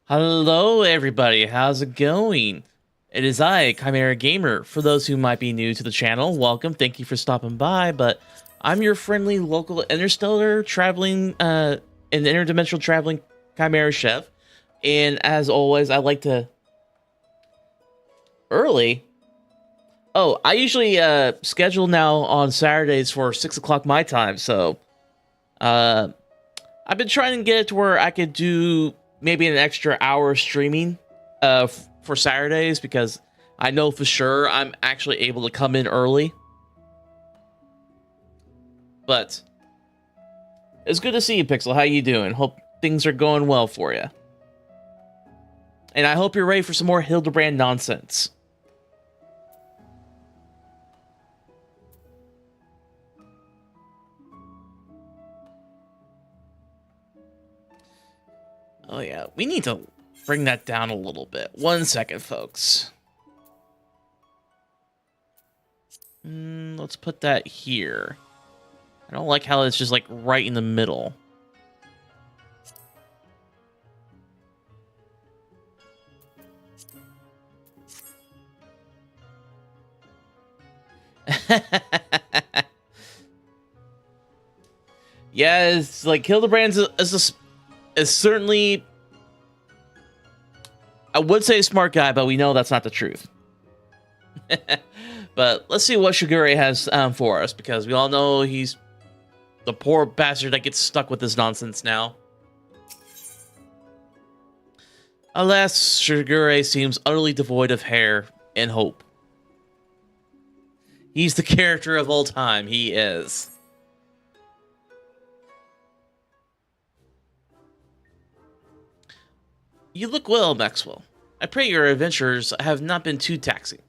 Hello, everybody. How's it going? It is I, Chimera Gamer. For those who might be new to the channel, welcome. Thank you for stopping by. But I'm your friendly local interstellar traveling, and interdimensional traveling Chimera chef. And as always, I like to early. Oh, I usually schedule now on Saturdays for 6 o'clock my time. So, I've been trying to get it to where I could do maybe an extra hour streaming for Saturdays, because I know for sure I'm actually able to come in early. But it's good to see you, Pixel. How you doing? Hope things are going well for you. And I hope you're ready for some more Hildibrand nonsense. Oh yeah, we need to bring that down a little bit. 1 second, folks. Let's put that here. I don't like how it's just like right in the middle. Yeah, it's like Hildibrand is certainly, I would say a smart guy, but we know that's not the truth. But let's see what Shigure has for us, because we all know he's the poor bastard that gets stuck with this nonsense now. Alas, Shigure seems utterly devoid of hair and hope. He's the character of all time, he is. You look well, Maxwell. I pray your adventures have not been too taxing.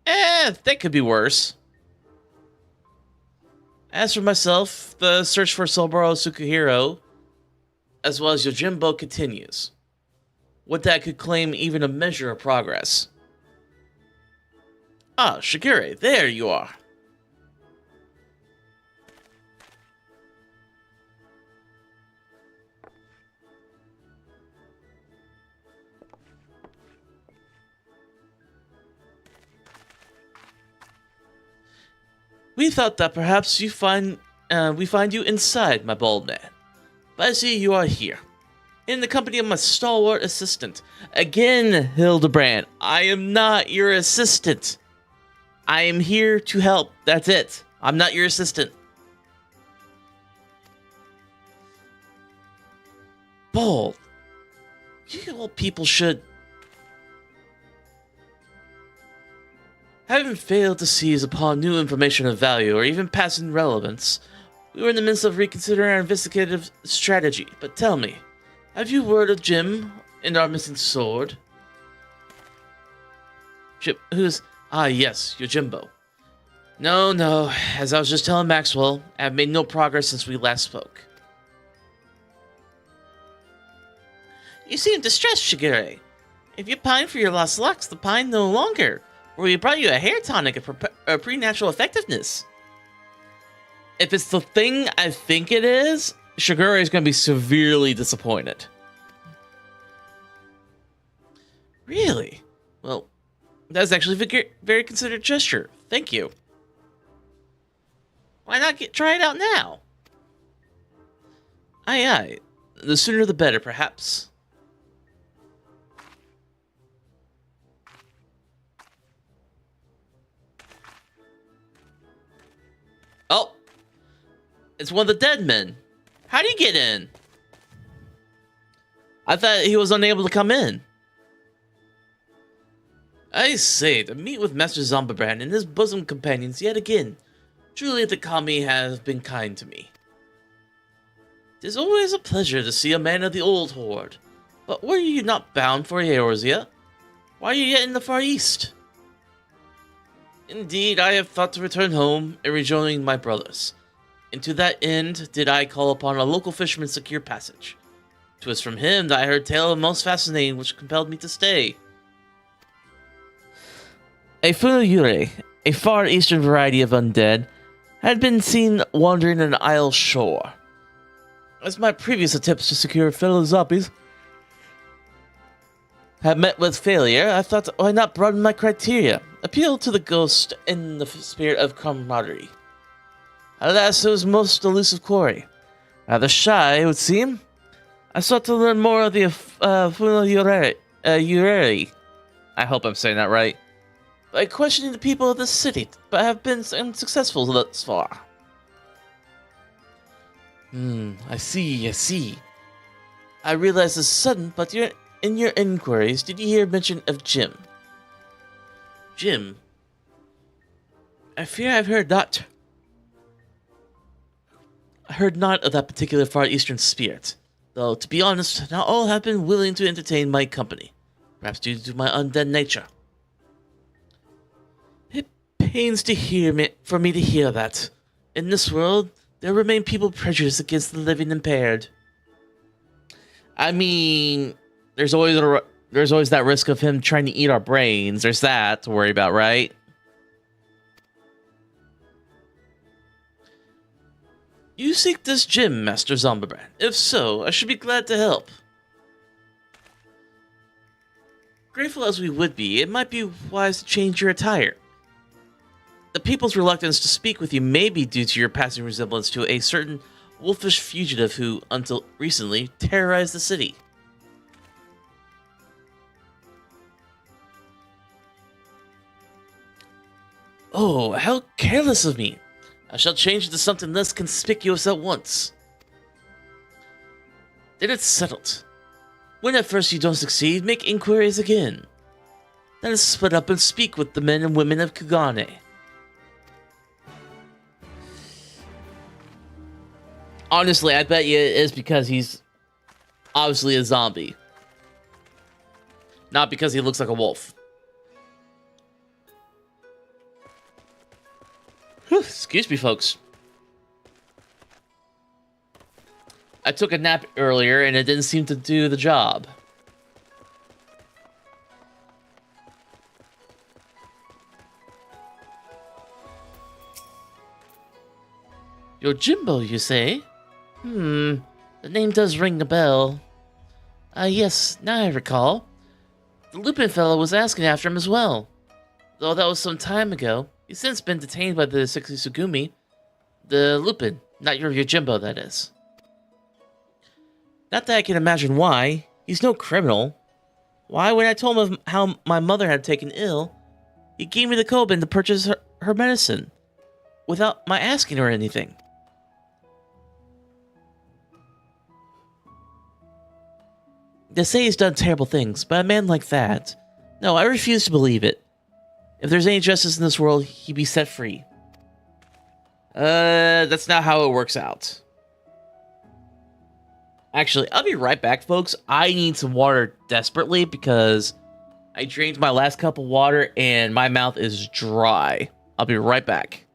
That could be worse. As for myself, the search for Solbaro Tsukihiro, as well as Yojimbo, continues. Would that could claim even a measure of progress. Ah, Shigure, there you are. We thought that perhaps we find you inside, my bold man. But I see you are here, in the company of my stalwart assistant. Again, Hildibrand, I am not your assistant. I am here to help, that's it. I'm not your assistant. Bold. You old people should... Having failed to seize upon new information of value or even passing relevance, we were in the midst of reconsidering our investigative strategy. But tell me, have you word of Jim and our missing sword? Jim, who's... Ah, yes, Yojimbo. No, as I was just telling Maxwell, I have made no progress since we last spoke. You seem distressed, Shigure. If you pine for your lost locks, the pine no longer. Or we brought you a hair tonic of preternatural effectiveness. If it's the thing I think it is, Shigure is going to be severely disappointed. Really? Well, that's actually a very considerate gesture. Thank you. Why not try it out now? Aye. The sooner the better, perhaps. Oh, it's one of the dead men. How do you get in? I thought he was unable to come in. I say, to meet with Master Zombibrand and his bosom companions yet again. Truly the kami have been kind to me. It is always a pleasure to see a man of the old horde. But were you not bound for Eorzea? Why are you yet in the far east? Indeed, I have thought to return home and rejoin my brothers. And to that end did I call upon a local fisherman to secure passage. 'Twas from him that I heard tale most fascinating which compelled me to stay. A Funuyure, a far eastern variety of undead, had been seen wandering an isle shore. As my previous attempts to secure fellow zombies have met with failure, I thought, why not broaden my criteria? Appeal to the ghost in the spirit of camaraderie. Alas, it was most elusive quarry. Rather shy, it would seem. I sought to learn more of the Ureri. I hope I'm saying that right. By questioning the people of the city, but have been unsuccessful thus far. I see. I realize this is sudden, but in your inquiries, did you hear mention of Jim? Jim? I fear I've heard not. I heard not of that particular Far Eastern spirit. Though, to be honest, not all have been willing to entertain my company. Perhaps due to my undead nature. It pains for me to hear that. In this world, there remain people prejudiced against the living impaired. I mean, there's always that risk of him trying to eat our brains. There's that to worry about, right? You seek this gem, Master Hildibrand. If so, I should be glad to help. Grateful as we would be, it might be wise to change your attire. The people's reluctance to speak with you may be due to your passing resemblance to a certain wolfish fugitive who, until recently, terrorized the city. Oh, how careless of me! I shall change into something less conspicuous at once. Then it's settled. When at first you don't succeed, make inquiries again. Let us split up and speak with the men and women of Kugane. Honestly, I bet you it is because he's obviously a zombie. Not because he looks like a wolf. Whew, excuse me, folks. I took a nap earlier and it didn't seem to do the job. Yojimbo, you say? The name does ring a bell. Yes, now I recall. The Lupin fellow was asking after him as well. Though that was some time ago. He's since been detained by the Sugumi. The Lupin, not your Yojimbo, that is. Not that I can imagine why. He's no criminal. Why, when I told him of how my mother had taken ill, he gave me the Koban to purchase her medicine, without my asking her anything. They say he's done terrible things, but a man like that... No, I refuse to believe it. If there's any justice in this world, he'd be set free. That's not how it works out. Actually, I'll be right back, folks. I need some water desperately because I drained my last cup of water and my mouth is dry. I'll be right back.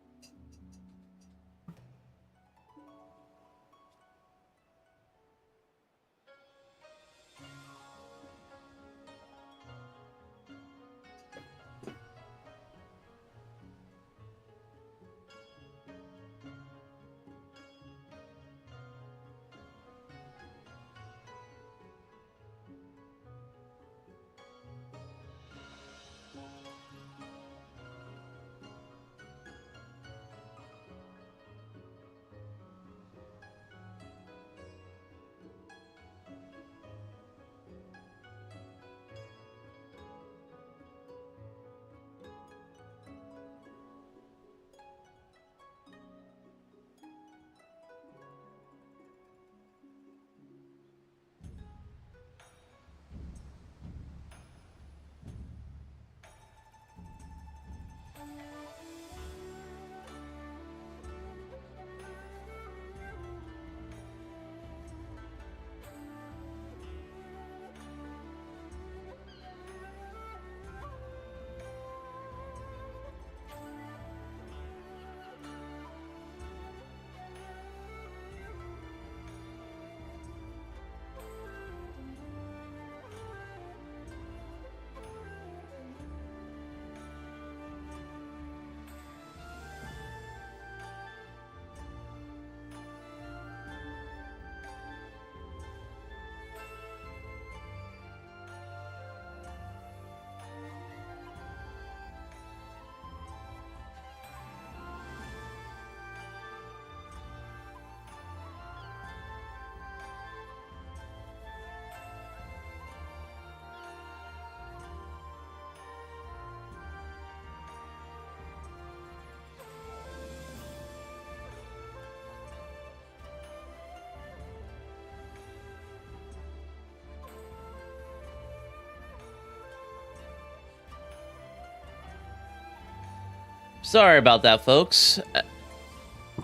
Sorry about that, folks.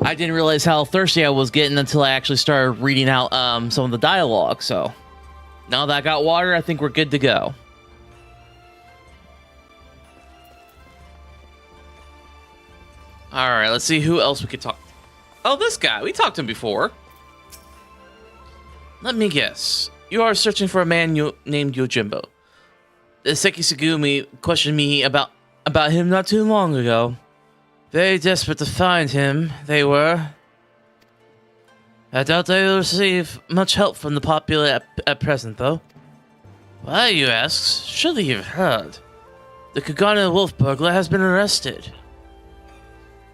I didn't realize how thirsty I was getting until I actually started reading out some of the dialogue, so now that I got water, I think we're good to go. Alright, let's see who else we could talk. Oh, this guy. We talked to him before. Let me guess. You are searching for a man named Yojimbo. The Seki Sugumi questioned me about him not too long ago. Very desperate to find him, they were. I doubt they will receive much help from the populace at present, though. Why, you ask? Surely you've heard. The Kagana wolf burglar has been arrested.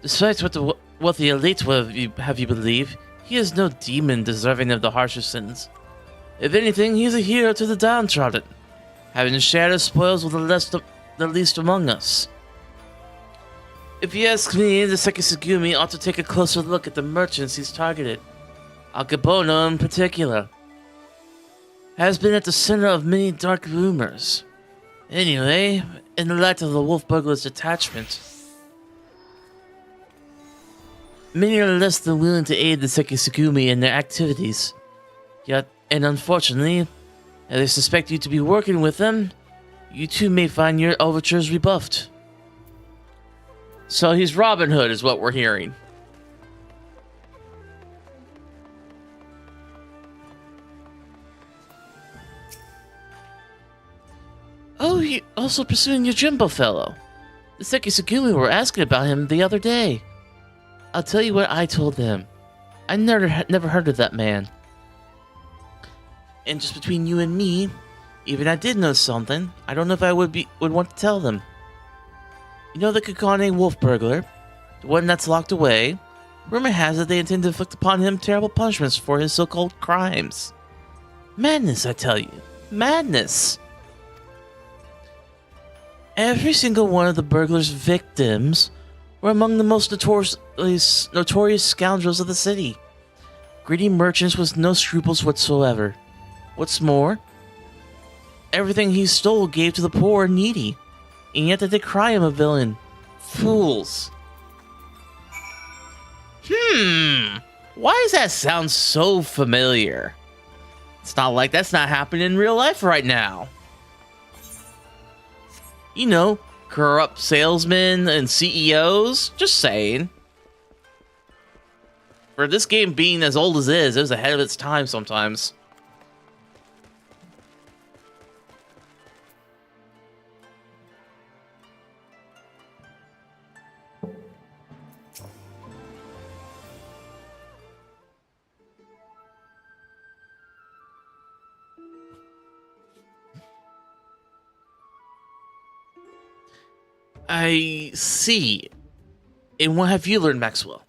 Despite what the elite will have you believe, he is no demon deserving of the harshest sentence. If anything, he is a hero to the downtrodden, having shared his spoils with the least among us. If you ask me, the Seki Sugumi ought to take a closer look at the merchants he's targeted. Akabono in particular has been at the center of many dark rumors. Anyway, in the light of the wolf burglar's detachment, many are less than willing to aid the Seki Sugumi in their activities. Yet, and unfortunately, as they suspect you to be working with them, you too may find your overtures rebuffed. So he's Robin Hood, is what we're hearing. Oh, he also pursuing your Jimbo fellow. The Seki Sugumi were asking about him the other day. I'll tell you what I told them. I never heard of that man. And just between you and me, even I did know something. I don't know if I would want to tell them. You know the Kakane wolf burglar? The one that's locked away? Rumor has it they intend to inflict upon him terrible punishments for his so-called crimes. Madness, I tell you. Madness! Every single one of the burglar's victims were among the most notorious scoundrels of the city. Greedy merchants with no scruples whatsoever. What's more, everything he stole gave to the poor and needy, and yet they decry him a villain. Fools. Why does that sound so familiar? It's not like that's not happening in real life right now. You know, corrupt salesmen and CEOs. Just saying. For this game being as old as it is, it was ahead of its time sometimes. I see. And what have you learned, Maxwell?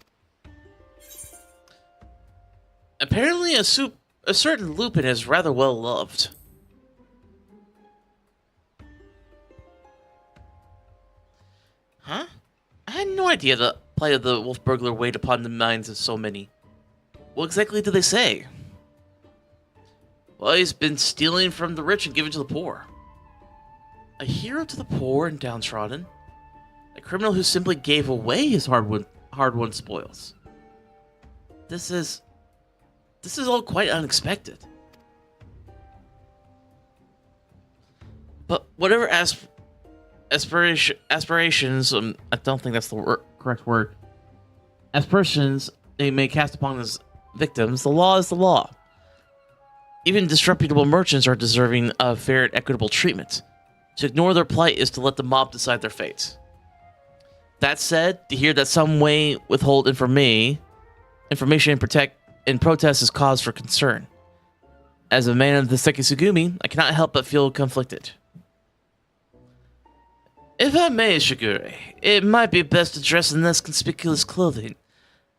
Apparently a certain Lupin is rather well loved. Huh? I had no idea the plight of the wolf burglar weighed upon the minds of so many. What exactly did they say? Well, he's been stealing from the rich and giving to the poor. A hero to the poor and downtrodden. A criminal who simply gave away his hard-won spoils. This is all quite unexpected. But whatever aspirations, I don't think that's the correct word. Aspersions they may cast upon his victims, the law is the law. Even disreputable merchants are deserving of fair and equitable treatment. To ignore their plight is to let the mob decide their fate. That said, to hear that some way withhold information and protest is cause for concern. As a man of the Seki Sugumi, I cannot help but feel conflicted. If I may, Shigure, it might be best to dress in less conspicuous clothing,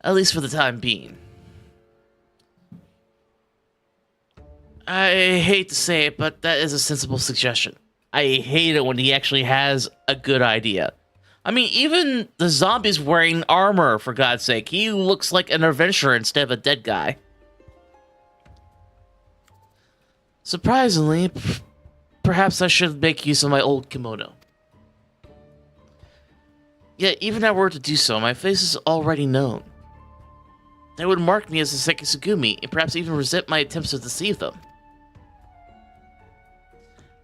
at least for the time being. I hate to say it, but that is a sensible suggestion. I hate it when he actually has a good idea. I mean, even the zombie's wearing armor, for God's sake. He looks like an adventurer instead of a dead guy. Surprisingly, perhaps I should make use of my old kimono. Yet, even if I were to do so, my face is already known. They would mark me as a Sekisugumi, and perhaps even resent my attempts to deceive them.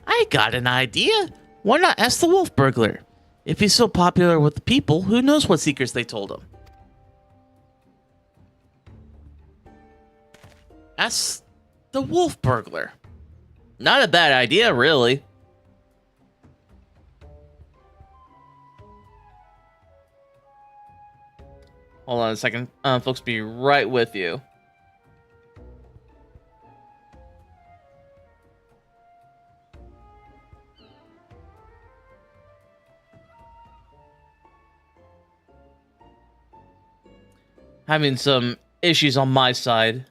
I got an idea! Why not ask the wolf burglar? If he's so popular with the people, who knows what secrets they told him? Ask the wolf burglar. Not a bad idea, really. Hold on a second. Folks, be right with you. Having some issues on my side.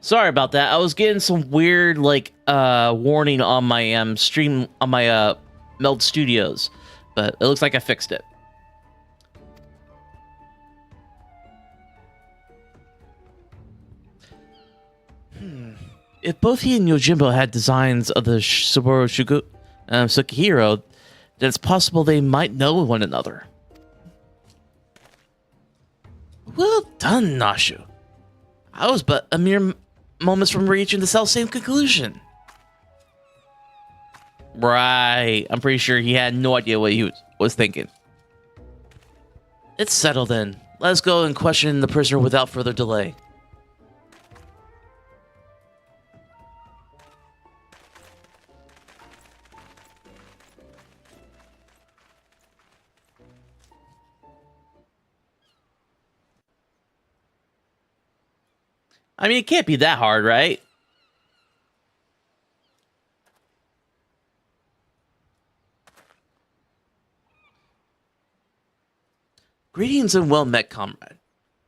Sorry about that. I was getting some weird, like, warning on my stream on my Meld Studios, but it looks like I fixed it. If both he and Yojimbo had designs of the Saburo Sukihiro, then it's possible they might know one another. Well done, Nashu. I was but a mere moments from reaching the self-same conclusion. Right. I'm pretty sure he had no idea what he was thinking. It's settled then. Let's go and question the prisoner without further delay. I mean, it can't be that hard, right? Greetings and well met, comrade.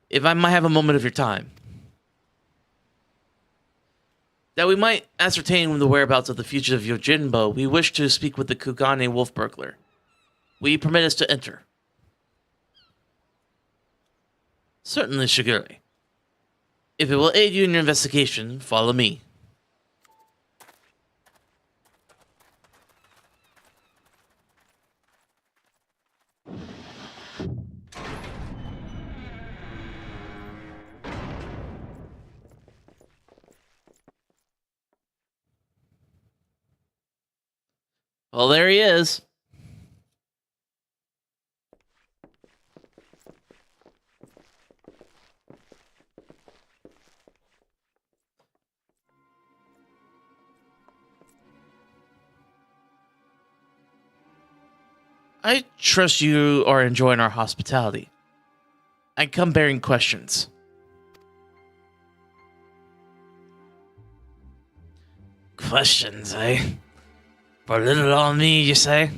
If I might have a moment of your time. That we might ascertain the whereabouts of the fugitive Yojimbo, we wish to speak with the Kugane wolf burglar. Will you permit us to enter? Certainly, Shigure. If it will aid you in your investigation, follow me. Well, there he is. I trust you are enjoying our hospitality. I come bearing questions. Questions, eh? For little on me, you say?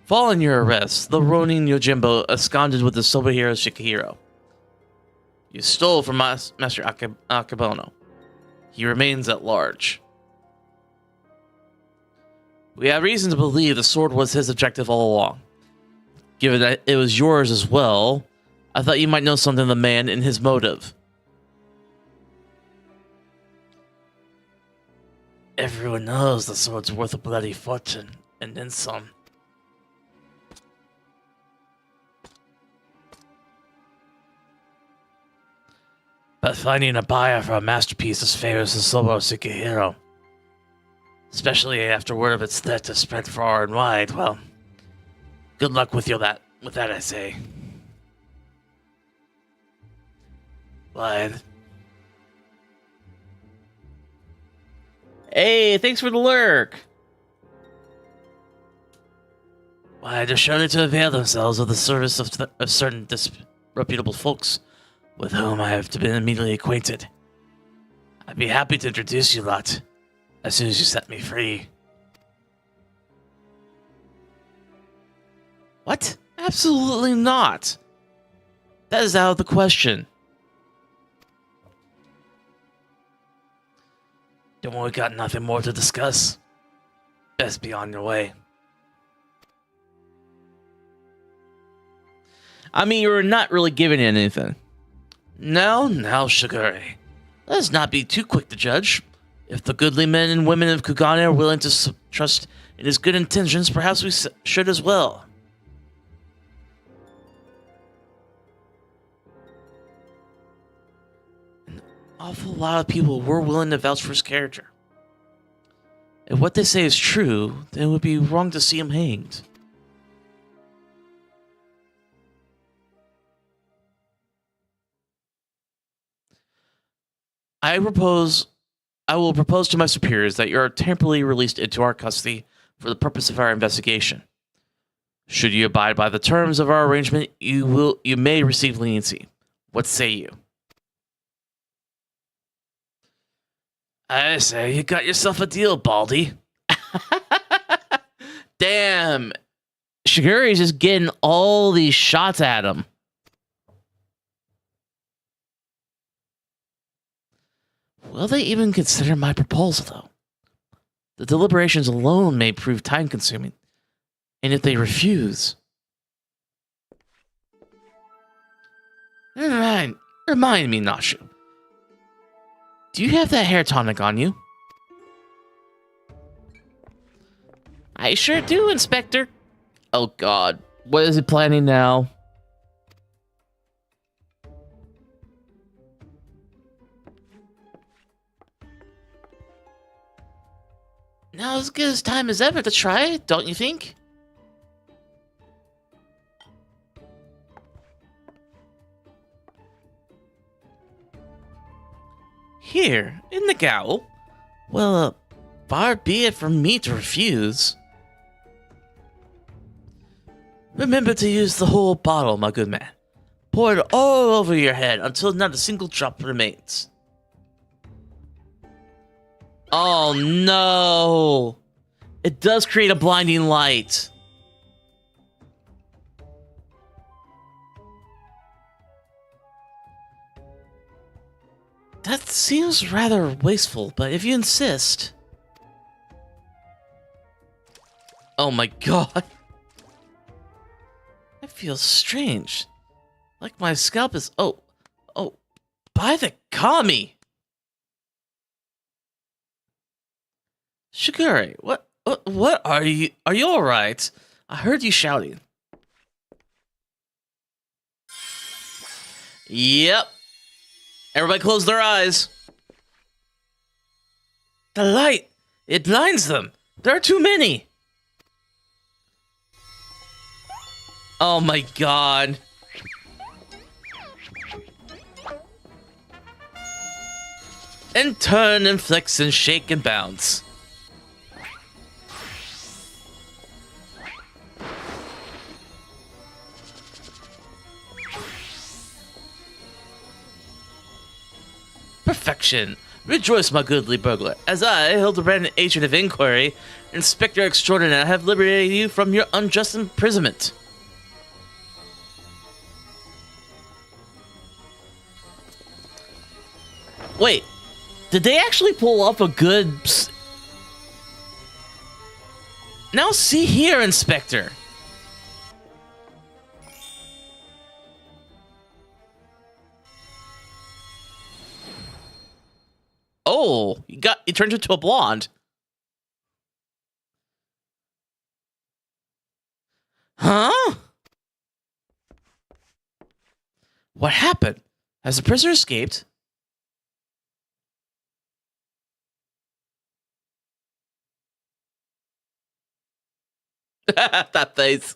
Following your arrest, the Ronin Yojimbo absconded with the Sobahiro Shikihiro. You stole from Master Akabono. He remains at large. We have reason to believe the sword was his objective all along. Given that it was yours as well, I thought you might know something of the man and his motive. Everyone knows the sword's worth a bloody fortune, and then some. But finding a buyer for a masterpiece as famous as Sobo Sukihiro, especially after word of its theft has spread far and wide, well, good luck with you with that I say. Blythe. Hey, thanks for the lurk. Why, they're surely to avail themselves of the service of certain disreputable folks with whom I have been immediately acquainted. I'd be happy to introduce you lot as soon as you set me free. What? Absolutely not. That is out of the question. Don't worry, we got nothing more to discuss. Best be on your way. I mean, you're not really giving it anything. Now, Shigure. Let us not be too quick to judge. If the goodly men and women of Kugane are willing to trust in his good intentions, perhaps we should as well. An awful lot of people were willing to vouch for his character. If what they say is true, then it would be wrong to see him hanged. I will propose to my superiors that you are temporarily released into our custody for the purpose of our investigation. Should you abide by the terms of our arrangement, you may receive leniency. What say you? I say you got yourself a deal, Baldy. Damn. Shiguri's just getting all these shots at him. Will they even consider my proposal, though? The deliberations alone may prove time-consuming. And if they refuse... Remind me, Nashu. Do you have that hair tonic on you? I sure do, Inspector. Oh, God. What is he planning now? Now as good as time as ever to try it, don't you think? Here, in the gowl? Well, far be it from me to refuse. Remember to use the whole bottle, my good man. Pour it all over your head until not a single drop remains. Oh no! It does create a blinding light. That seems rather wasteful, but if you insist... Oh my god. That feels strange. Like my scalp is... Oh, by the kami! Shigure, what are you? Are you alright? I heard you shouting. Yep. Everybody close their eyes. The light, it blinds them. There are too many. Oh my god. And turn and flex and shake and bounce. Perfection. Rejoice, my goodly burglar, as I, Hildibrand, agent of inquiry, Inspector Extraordinaire, have liberated you from your unjust imprisonment. Wait, did they actually pull off a good... Now see here, Inspector. Oh, he turned into a blonde. Huh? What happened? Has the prisoner escaped? That face.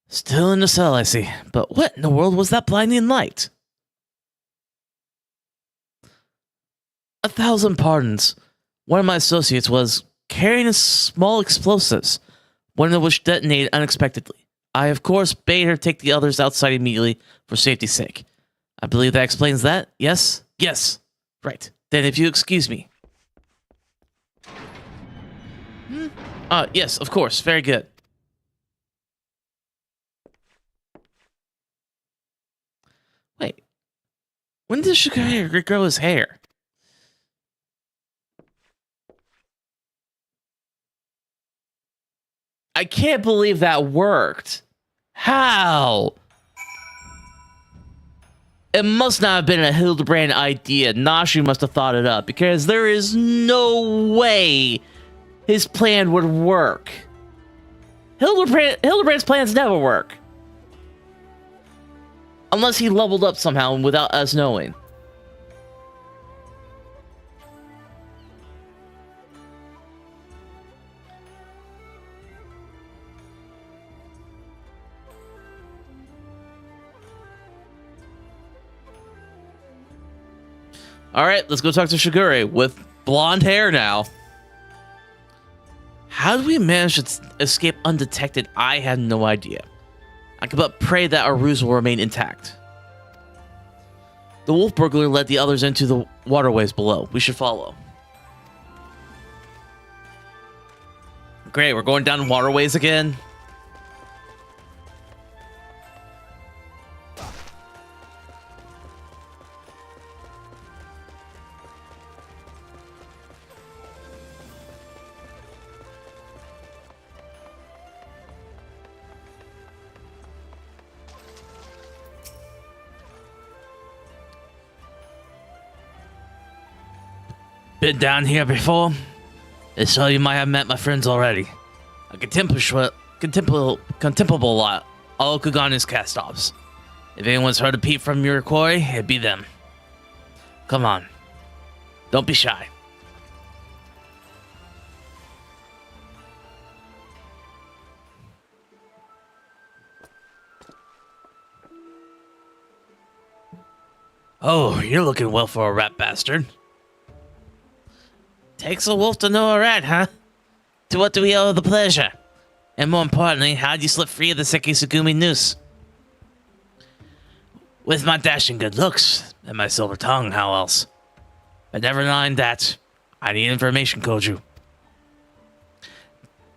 Still in the cell, I see. But what in the world was that blinding light? 1,000 pardons. One of my associates was carrying a small explosives, one of which detonated unexpectedly. I, of course, bade her take the others outside immediately for safety's sake. I believe that explains that, yes? Yes. Right. Then if you excuse me. Yes, of course. Very good. When did Shigure regrow his hair? I can't believe that worked. How? It must not have been a Hildibrand idea. Nashu must have thought it up, because there is no way his plan would work. Hildibrand's plans never work. Unless he leveled up somehow without us knowing. Alright, let's go talk to Shigure with blonde hair now. How did we manage to escape undetected? I had no idea. I could but pray that our ruse will remain intact. The wolf burglar led the others into the waterways below. We should follow. Great, we're going down waterways again. Been down here before? If so, you might have met my friends already. A contemptible lot. All Kugana's cast-offs. If anyone's heard a peep from your quarry, it'd be them. Come on. Don't be shy. Oh, you're looking well for a rat bastard. Takes a wolf to know a rat, huh? To what do we owe the pleasure? And more importantly, how'd you slip free of the Sekisugumi noose? With my dashing good looks and my silver tongue, how else? But never mind that. I need information, Koju.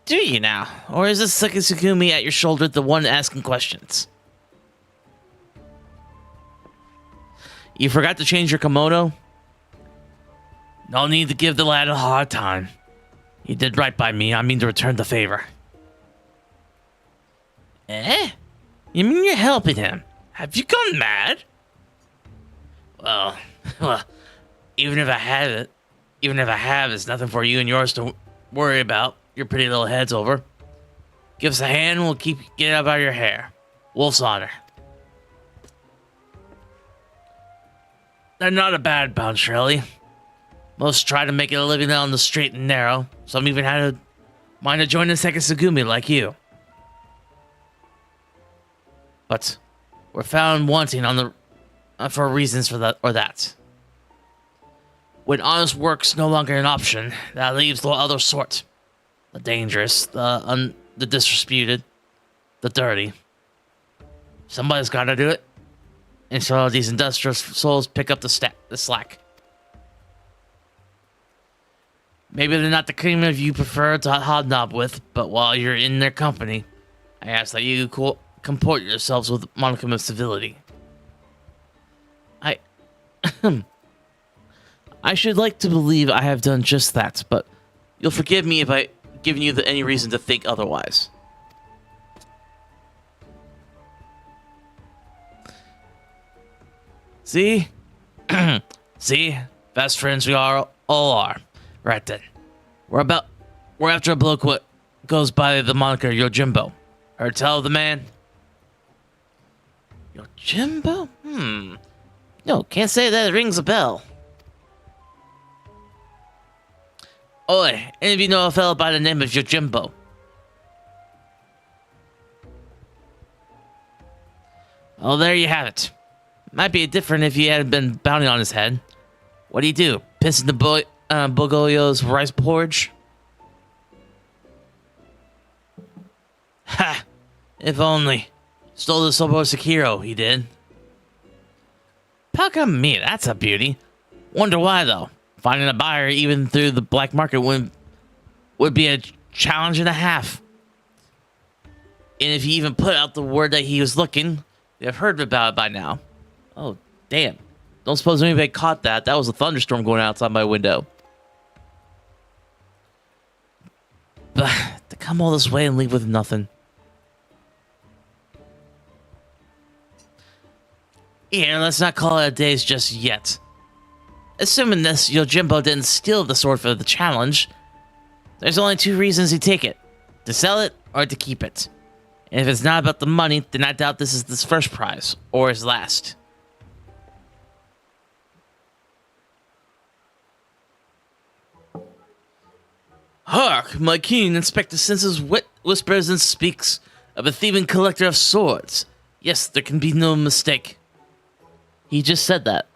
Do you now? Or is this Sekisugumi at your shoulder the one asking questions? You forgot to change your kimono? No need to give the lad a hard time. He did right by me. I mean to return the favor. Eh? You mean you're helping him? Have you gone mad? Well, even if I have, it's nothing for you and yours to worry about. Your pretty little head's over. Give us a hand and we'll keep it out of your hair. Wolf's honor. They're not a bad bunch, really. Most try to make it a living on the straight and narrow. Some even had a mind to join the Sekisugumi like you. But we're found wanting on the for reasons for that or that. When honest work's no longer an option, that leaves the other sort. The dangerous, the disreputable, the dirty. Somebody's got to do it. And so these industrious souls pick up the slack. Maybe they're not the cream of you prefer to hobnob with, but while you're in their company, I ask that you comport yourselves with a modicum of civility. I should like to believe I have done just that, but you'll forgive me if I've given you any reason to think otherwise. See? See? Best friends we all are. Right then. We're after a bloke what goes by the moniker Yojimbo. Heard tell of the man? Yojimbo? No, can't say that it rings a bell. Oi, any of you know a fellow by the name of Yojimbo? Oh, there you have it. Might be different if you hadn't been bounty on his head. What do you do? Piss in the Bogolio's rice porridge? Ha! If only. Stole the Sobo Sekiro, he did. How come me? That's a beauty. Wonder why, though. Finding a buyer even through the black market would be a challenge and a half. And if he even put out the word that he was looking, they've heard about it by now. Oh, damn. Don't suppose anybody caught that. That was a thunderstorm going outside my window. But to come all this way and leave with nothing. Here, let's not call it a day's just yet. Assuming this Yojimbo didn't steal the sword for the challenge, there's only two reasons he'd take it. To sell it, or to keep it. And if it's not about the money, then I doubt this is his first prize, or his last. Hark! My keen inspector senses whispers and speaks of a thieving collector of swords. Yes, there can be no mistake. He just said that.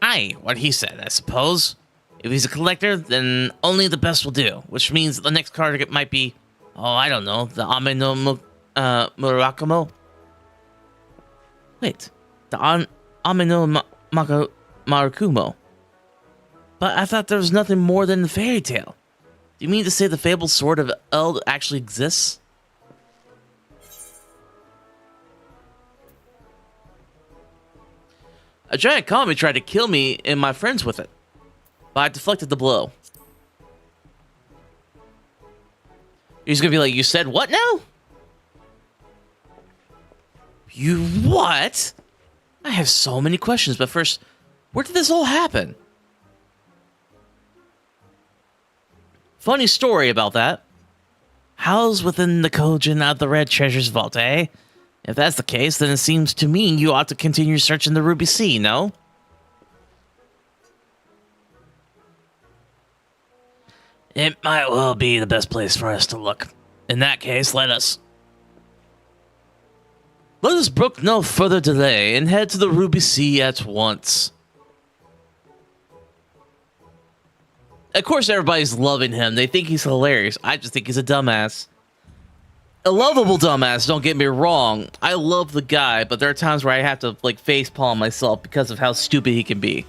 Aye, what he said, I suppose. If he's a collector, then only the best will do, which means the next target might be, oh, I don't know, the Ame no Murakamo? Wait, the Ame no Marakumo? But I thought there was nothing more than the fairy tale. Do you mean to say the fabled sword of Eld actually exists? A giant kami tried to kill me and my friends with it, but I deflected the blow. He's gonna be like, you said what now? You what? I have so many questions, but first, where did this all happen? Funny story about that. Housed within the Kojin of the Red Treasure's vault, eh? If that's the case, then it seems to me you ought to continue searching the Ruby Sea, no? It might well be the best place for us to look. In that case, let us brook no further delay and head to the Ruby Sea at once. Of course, everybody's loving him. They think he's hilarious. I just think he's a dumbass. A lovable dumbass, don't get me wrong. I love the guy, but there are times where I have to, like, facepalm myself because of how stupid he can be.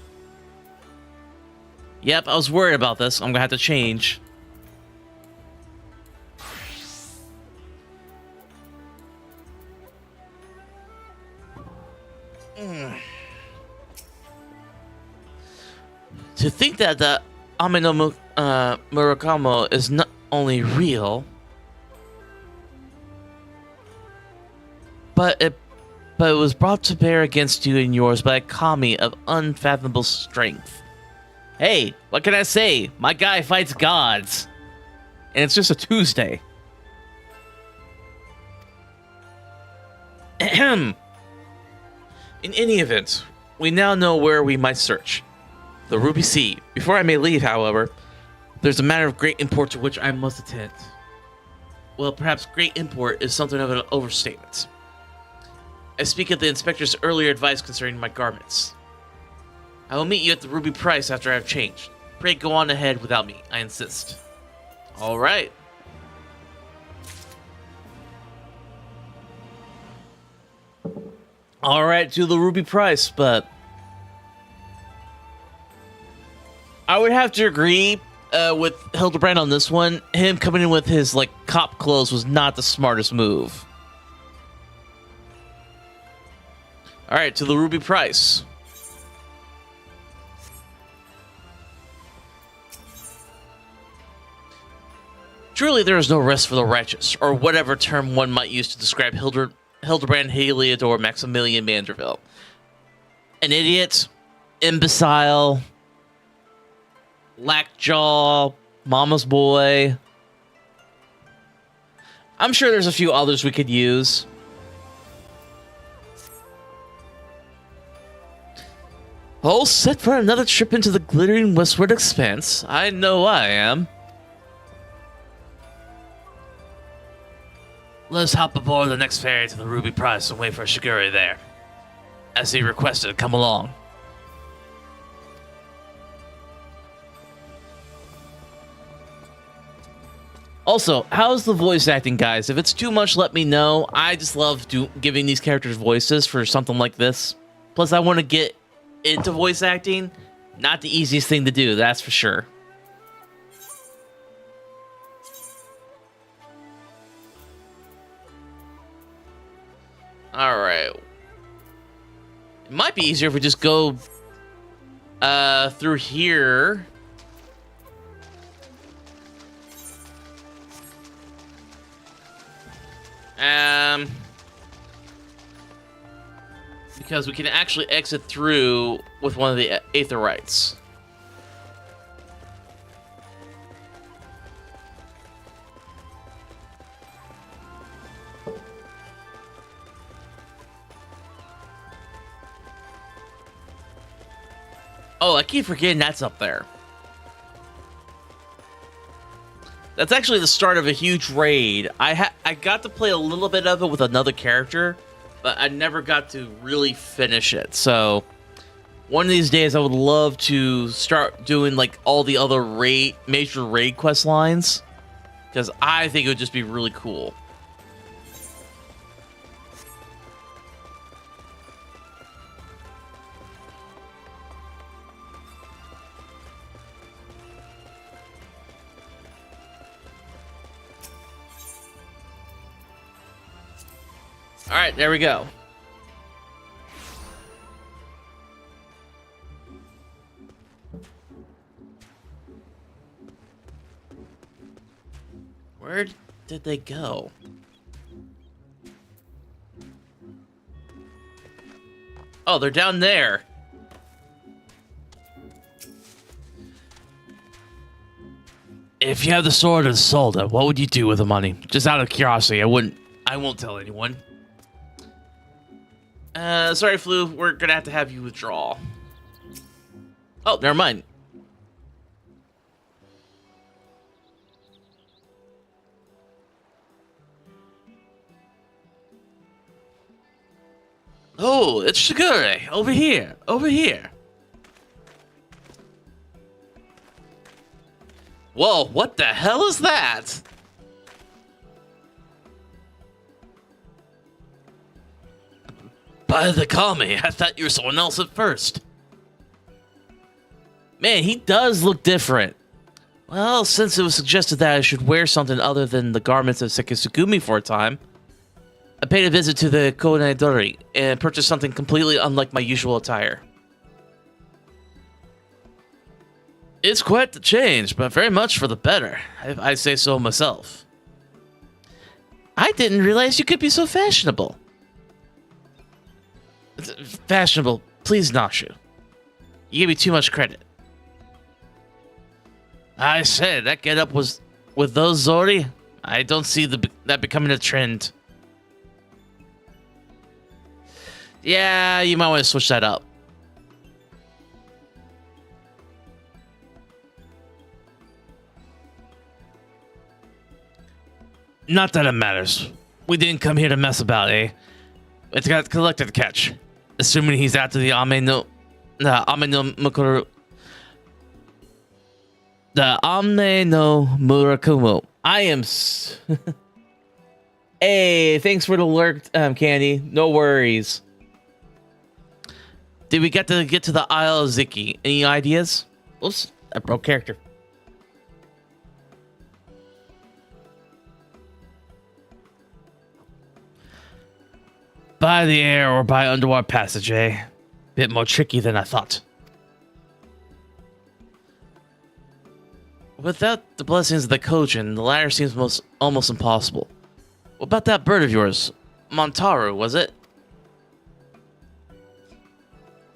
Yep, I was worried about this. I'm gonna have to change. To think that the Ame no Murakamo is not only real, but it was brought to bear against you and yours by a kami of unfathomable strength. Hey, what can I say? My guy fights gods. And it's just a Tuesday. Ahem. In any event, we now know where we might search. The Ruby Sea. Before I may leave, however, there's a matter of great import to which I must attend. Well, perhaps great import is something of an overstatement. I speak of the inspector's earlier advice concerning my garments. I will meet you at the Ruby Price after I have changed. Pray go on ahead without me, I insist. Alright. Alright, to the Ruby Price, but I would have to agree with Hildibrand on this one. Him coming in with his, like, cop clothes was not the smartest move. Alright, to the Ruby Price. Truly there is no rest for the righteous, or whatever term one might use to describe Hildibrand Heliodor Maximilian Manderville. An idiot, imbecile, lackjaw, mama's boy. I'm sure there's a few others we could use. All set for another trip into the glittering westward expanse. I know I am. Let's hop aboard the next ferry to the Ruby Price and wait for Shigure there. As he requested, come along. Also, how's the voice acting, guys? If it's too much, let me know. I just love giving these characters voices for something like this. Plus, I want to get into voice acting. Not the easiest thing to do, that's for sure. Alright. Might be easier if we just go through here. Because we can actually exit through with one of the Aetherites. Oh, I keep forgetting that's up there. That's actually the start of a huge raid. I got to play a little bit of it with another character, but I never got to really finish it. So one of these days I would love to start doing like all the other major raid quest lines, because I think it would just be really cool. All right, there we go. Where did they go? Oh, they're down there. If you have the sword and sold it, what would you do with the money? Just out of curiosity, I won't tell anyone. Sorry, Flu. We're gonna have you withdraw. Oh, never mind. Oh, it's Shigure. Over here. Over here. Whoa, what the hell is that? By the Kami, I thought you were someone else at first. Man, he does look different. Well, since it was suggested that I should wear something other than the garments of Sekisugumi for a time, I paid a visit to the Koneidori and purchased something completely unlike my usual attire. It's quite the change, but very much for the better, if I say so myself. I didn't realize you could be so fashionable. Fashionable, please, Nashu. You gave me too much credit. I said that get up was with those Zori. I don't see that becoming a trend. Yeah, you might want to switch that up. Not that it matters. We didn't come here to mess about, eh? It's got collected catch. Assuming he's after the Ame no Mukuru. The Ame no Murakumo. I am. Hey, thanks for the lurk, Candy. No worries. Did we get to the Isle of Ziki? Any ideas? Oops, I broke character. By the air or by underwater passage, eh? Bit more tricky than I thought. Without the blessings of the Kojin, the latter seems almost impossible. What about that bird of yours? Montaru, was it?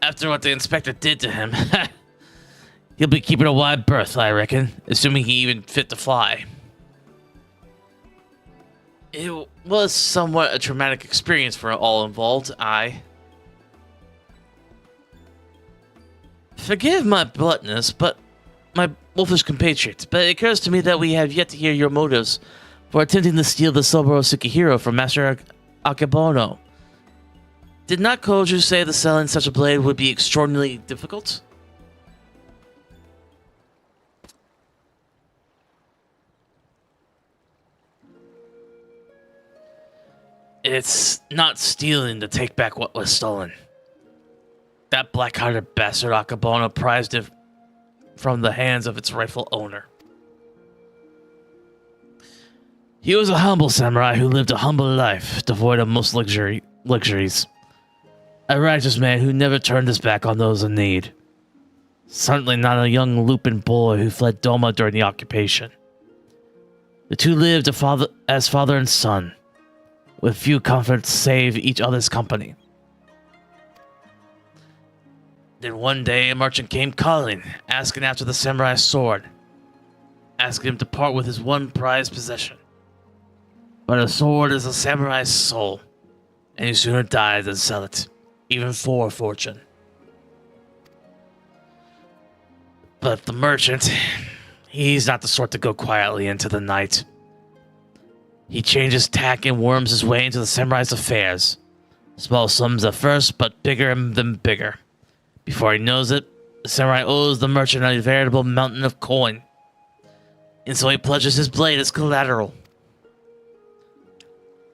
After what the inspector did to him, he'll be keeping a wide berth, I reckon, assuming he even fit to fly. It was somewhat a traumatic experience for all involved, Forgive my bluntness, but my wolfish compatriot, but it occurs to me that we have yet to hear your motives for attempting to steal the Soboro Sukihiro from Master Akebono. Did not Koju say the selling such a blade would be extraordinarily difficult? It's not stealing to take back what was stolen. That black-hearted bastard Akebono prized it from the hands of its rightful owner. He was a humble samurai who lived a humble life, devoid of most luxuries. A righteous man who never turned his back on those in need. Certainly not a young Lupin boy who fled Doma during the occupation. The two lived as father and son, with few comforts save each other's company. Then one day a merchant came calling, asking after the samurai's sword, asking him to part with his one prized possession. But a sword is a samurai's soul, and you sooner die than sell it, even for a fortune. But the merchant, he's not the sort to go quietly into the night. He changes tack and worms his way into the samurai's affairs. Small sums at first, but bigger and then bigger. Before he knows it, the samurai owes the merchant a veritable mountain of coin. And so he pledges his blade as collateral.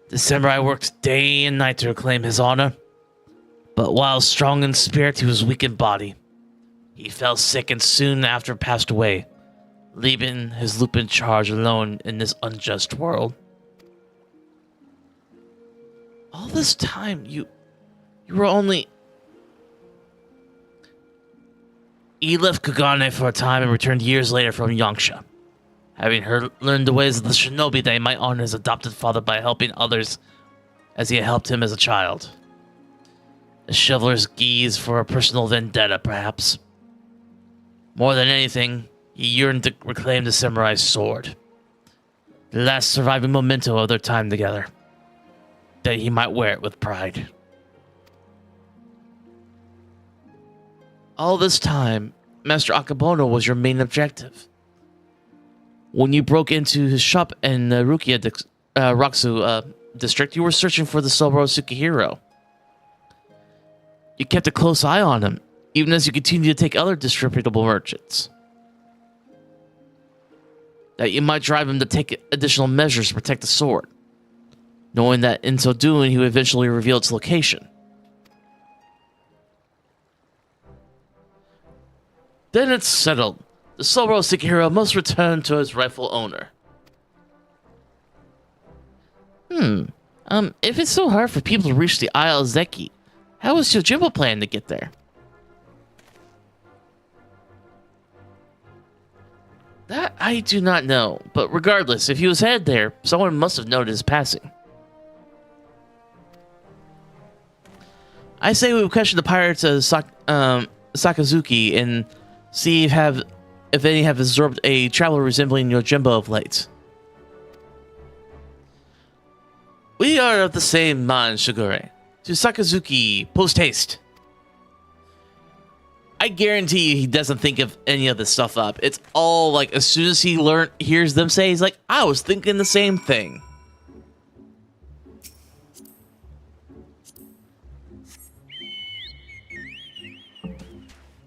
The samurai worked day and night to reclaim his honor. But while strong in spirit, he was weak in body. He fell sick and soon after passed away, leaving his Lupin charge alone in this unjust world. All this time, you were only... He left Kagane for a time and returned years later from Yangsha, having learned the ways of the shinobi that he might honor his adopted father by helping others as he had helped him as a child. A chivalrous guise for a personal vendetta, perhaps. More than anything, he yearned to reclaim the samurai's sword, the last surviving memento of their time together, that he might wear it with pride. All this time, Master Akabono was your main objective. When you broke into his shop in Rukia Roxu district, you were searching for the Soboro Tsukihiro. You kept a close eye on him, even as you continued to take other disreputable merchants. That you might drive him to take additional measures to protect the sword, knowing that in so doing he would eventually reveal its location. Then it's settled. The Soboro Tsukihiro must return to his rightful owner. If it's so hard for people to reach the Isle Zeki, how is Yojimbo planning to get there? That I do not know, but regardless, if he was headed there, someone must have noted his passing. I say we question the pirates of Sakazuki and see if any have absorbed a traveler resembling Yojimbo of late. We are of the same mind, Shigure. To Sakazuki, post haste. I guarantee you he doesn't think of any of this stuff up. It's all like as soon as he hears them say, he's like, I was thinking the same thing.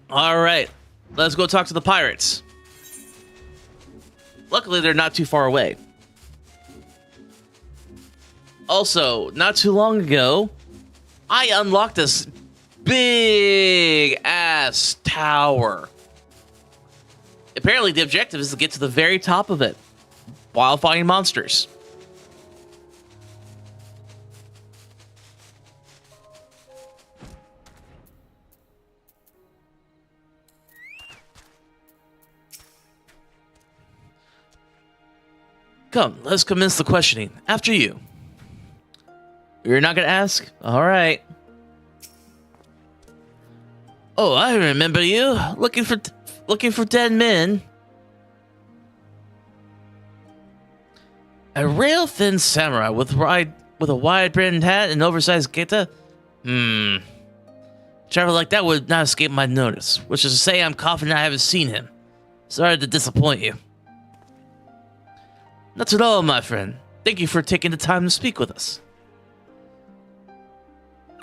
All right, let's go talk to the pirates. Luckily, they're not too far away. Also, not too long ago, I unlocked this big ass tower. Apparently, the objective is to get to the very top of it while fighting monsters. Come, let's commence the questioning. After you. You're not gonna ask? Alright. Oh, I remember you. Looking for dead men. A real thin samurai with a wide-brimmed hat and oversized geta? Travel like that would not escape my notice, which is to say I'm confident I haven't seen him. Sorry to disappoint you. Not at all, my friend. Thank you for taking the time to speak with us.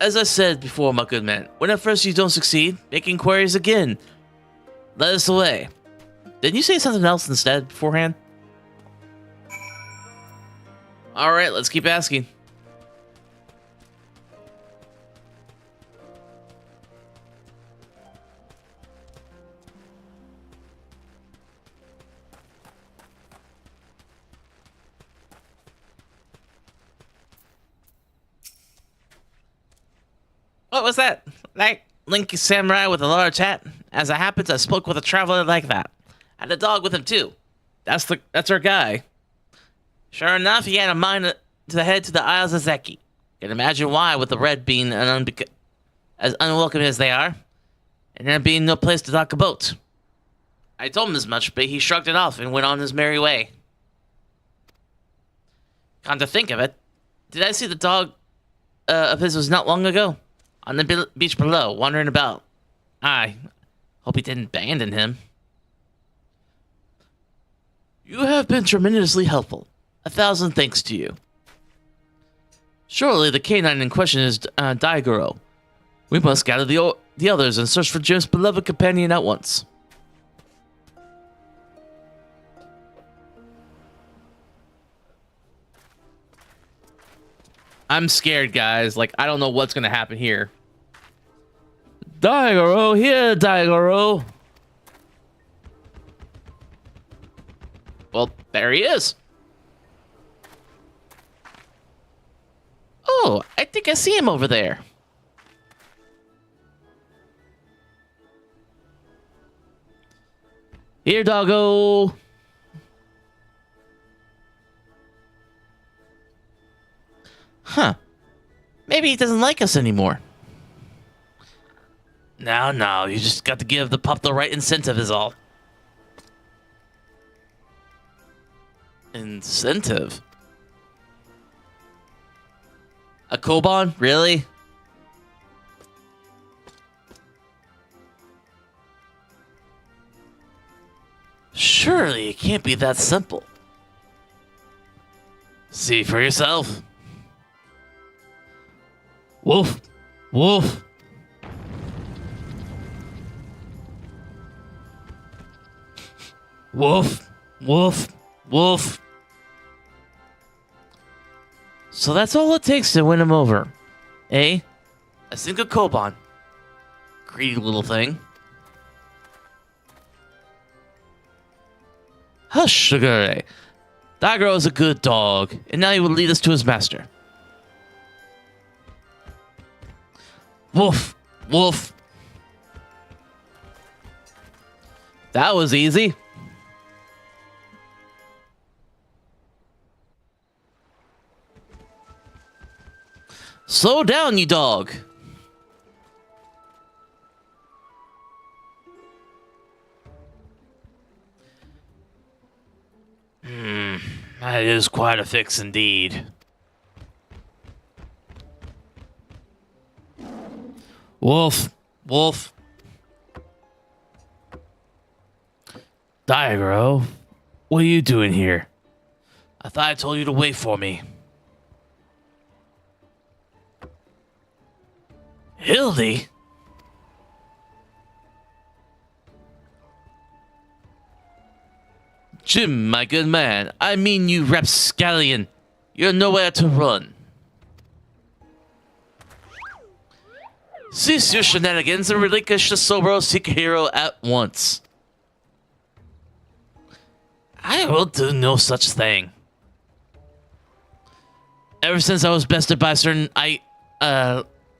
As I said before, my good man, when at first you don't succeed, make inquiries again. Let us away. Didn't you say something else instead beforehand? Alright, let's keep asking. What was that? That lanky samurai with a large hat? As it happens, I spoke with a traveler like that. Had a dog with him, too. That's our guy. Sure enough, he had a mind to head to the Isles of Zeki. Can imagine why, with the red being as unwelcome as they are, and there being no place to dock a boat. I told him as much, but he shrugged it off and went on his merry way. Come to think of it, did I see the dog of his was not long ago? On the beach below, wandering about. I hope he didn't abandon him. You have been tremendously helpful. 1,000 thanks to you. Surely the canine in question is Daigoro. We must gather the others and search for Jim's beloved companion at once. I'm scared, guys. Like, I don't know what's gonna happen here. Daigoro, here, Daigoro. Well, there he is. Oh, I think I see him over there. Here, doggo. Huh. Maybe he doesn't like us anymore. No, you just got to give the pup the right incentive is all. Incentive? A koban? Really? Surely it can't be that simple. See for yourself. Woof, woof. Woof, woof, woof. So that's all it takes to win him over, eh? A single koban. Greedy little thing. Hush, Sugure. Daigoro is a good dog, and now he will lead us to his master. Woof, woof. That was easy. Slow down, you dog. That is quite a fix indeed. Wolf, wolf. Daigoro, what are you doing here? I thought I told you to wait for me. Hildy? Jim, my good man, I mean you rapscallion. You're nowhere to run. Cease your shenanigans and relinquish the Sobro Sekihiro at once. I will do no such thing. Ever since I was bested by a certain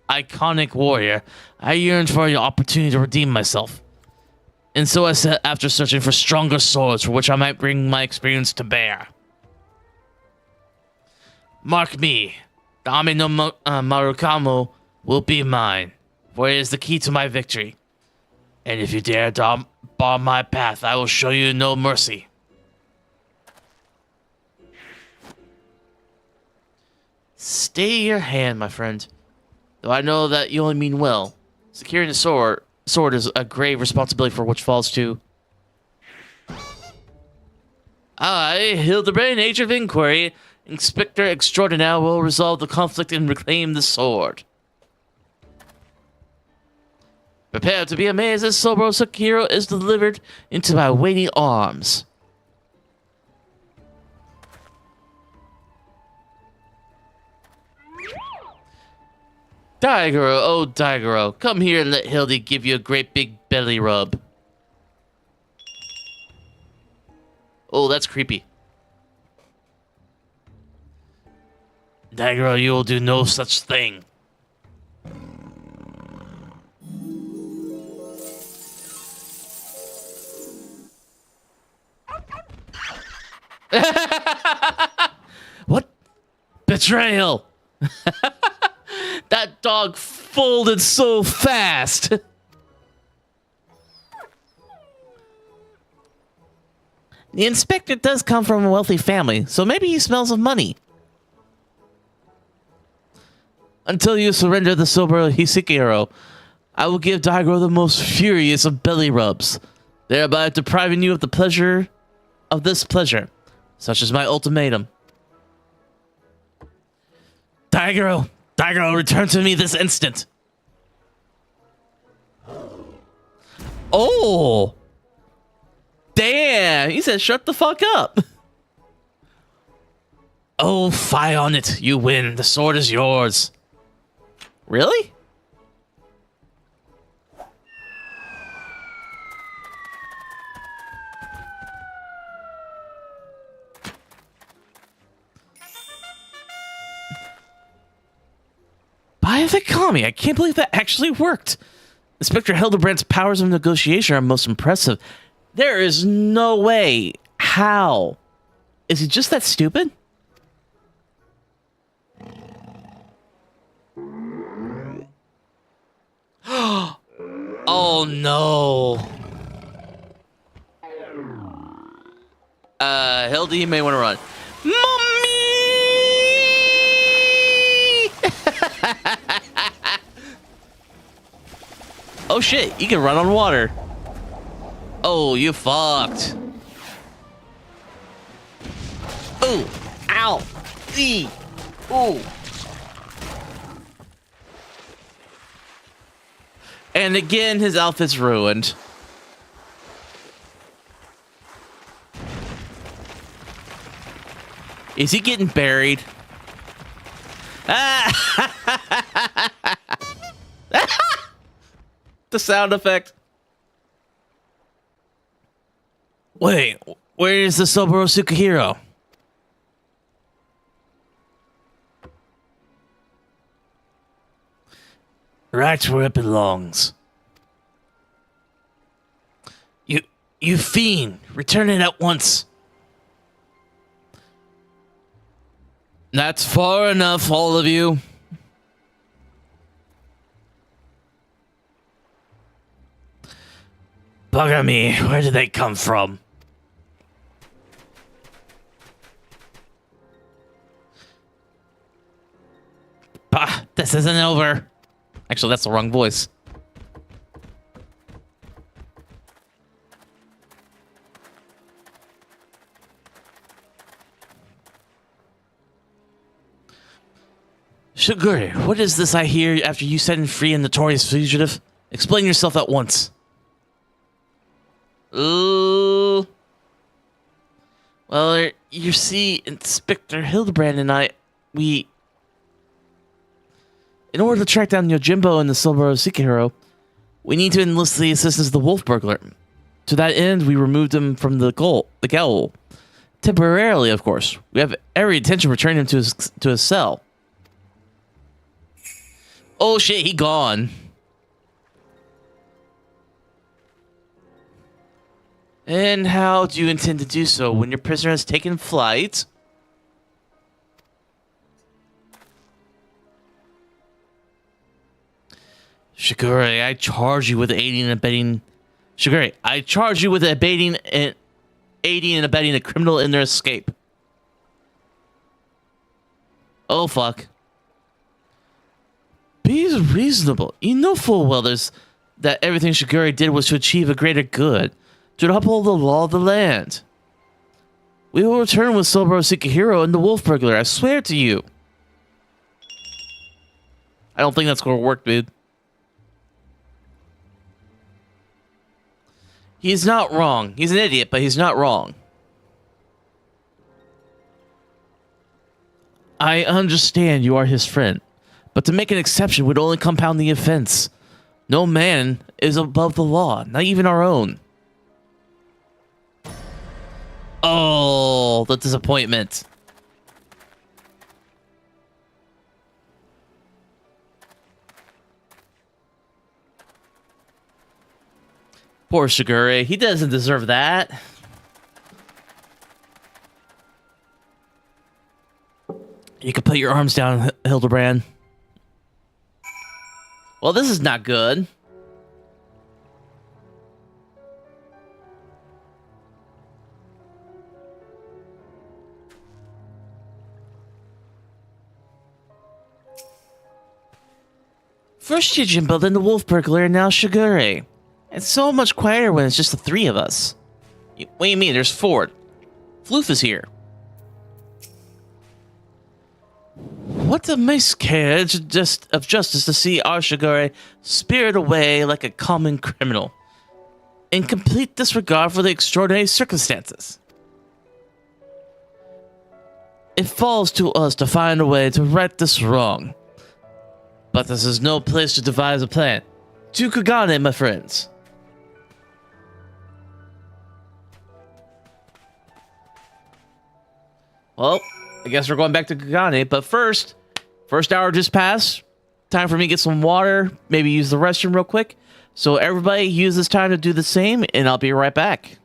iconic warrior, I yearned for an opportunity to redeem myself. And so I set after searching for stronger swords for which I might bring my experience to bear. Mark me, the Ame no Marukamo will be mine, for it is the key to my victory. And if you dare bar my path, I will show you no mercy. Stay your hand, my friend. Though I know that you only mean well. Securing the sword is a grave responsibility for which falls to I, Hildibrand, Agent of Inquiry, Inspector Extraordinaire, will resolve the conflict and reclaim the sword. Prepare to be amazed as Sobro Sekihiro is delivered into my waiting arms. Daigoro, oh Daigoro, come here and let Hildy give you a great big belly rub. Oh, that's creepy. Daigoro, you will do no such thing. What? Betrayal! That dog folded so fast! The inspector does come from a wealthy family, so maybe he smells of money. Until you surrender the silver Hisikiro, I will give Daigoro the most furious of belly rubs, thereby depriving you of the pleasure of this pleasure, such as my ultimatum. Daigoro, return to me this instant. Oh! Damn! He said shut the fuck up. Oh, fie on it. You win. The sword is yours. Really? By the kami, I can't believe that actually worked. Inspector Hildibrand's powers of negotiation are most impressive. There is no way. How? Is he just that stupid? Oh no. Hildy, you may want to run. Mommy! Oh shit, you can run on water. Oh, you fucked. Ooh, ow, ee, ooh. And again, his outfit's ruined. Is he getting buried? Ah! The sound effect. Wait, where is the Soboro Tsukihiro? Right where it belongs. You fiend, return it at once. That's far enough, all of you. Bugger me, where did they come from? Bah, this isn't over. Actually, that's the wrong voice. Shigure, what is this I hear after you setting free a notorious fugitive? Explain yourself at once. Ooh. Well, you see, Inspector Hildibrand and I, in order to track down Yojimbo and the Soboro Tsukihiro, we need to enlist the assistance of the wolf burglar. To that end, we removed him from the gaol. Temporarily, of course. We have every intention of returning him to his cell. Oh shit, he gone. And how do you intend to do so when your prisoner has taken flight? Shigure, I charge you with aiding and abetting. Shigure, I charge you with aiding and abetting a criminal in their escape. Oh fuck. Be reasonable. You know full well that everything Shigure did was to achieve a greater good, to uphold the law of the land. We will return with Soboro Tsukihiro and the wolf burglar, I swear to you. I don't think that's going to work, dude. He's not wrong. He's an idiot, but he's not wrong. I understand you are his friend, but to make an exception would only compound the offense. No man is above the law, not even our own. Oh, the disappointment. Poor Shigure, he doesn't deserve that. You can put your arms down, Hildibrand. Well, this is not good. First you jumbled into Wolf Burglar and now Shigure. It's so much quieter when it's just the three of us. What do you mean? There's Ford. Floof is here. What a miscarriage of justice to see our Shigure spirited away like a common criminal, in complete disregard for the extraordinary circumstances. It falls to us to find a way to right this wrong. But this is no place to devise a plan. To Kagane, my friends. Well, I guess we're going back to Kagane, but first hour just passed. Time for me to get some water, maybe use the restroom real quick. So everybody use this time to do the same, and I'll be right back.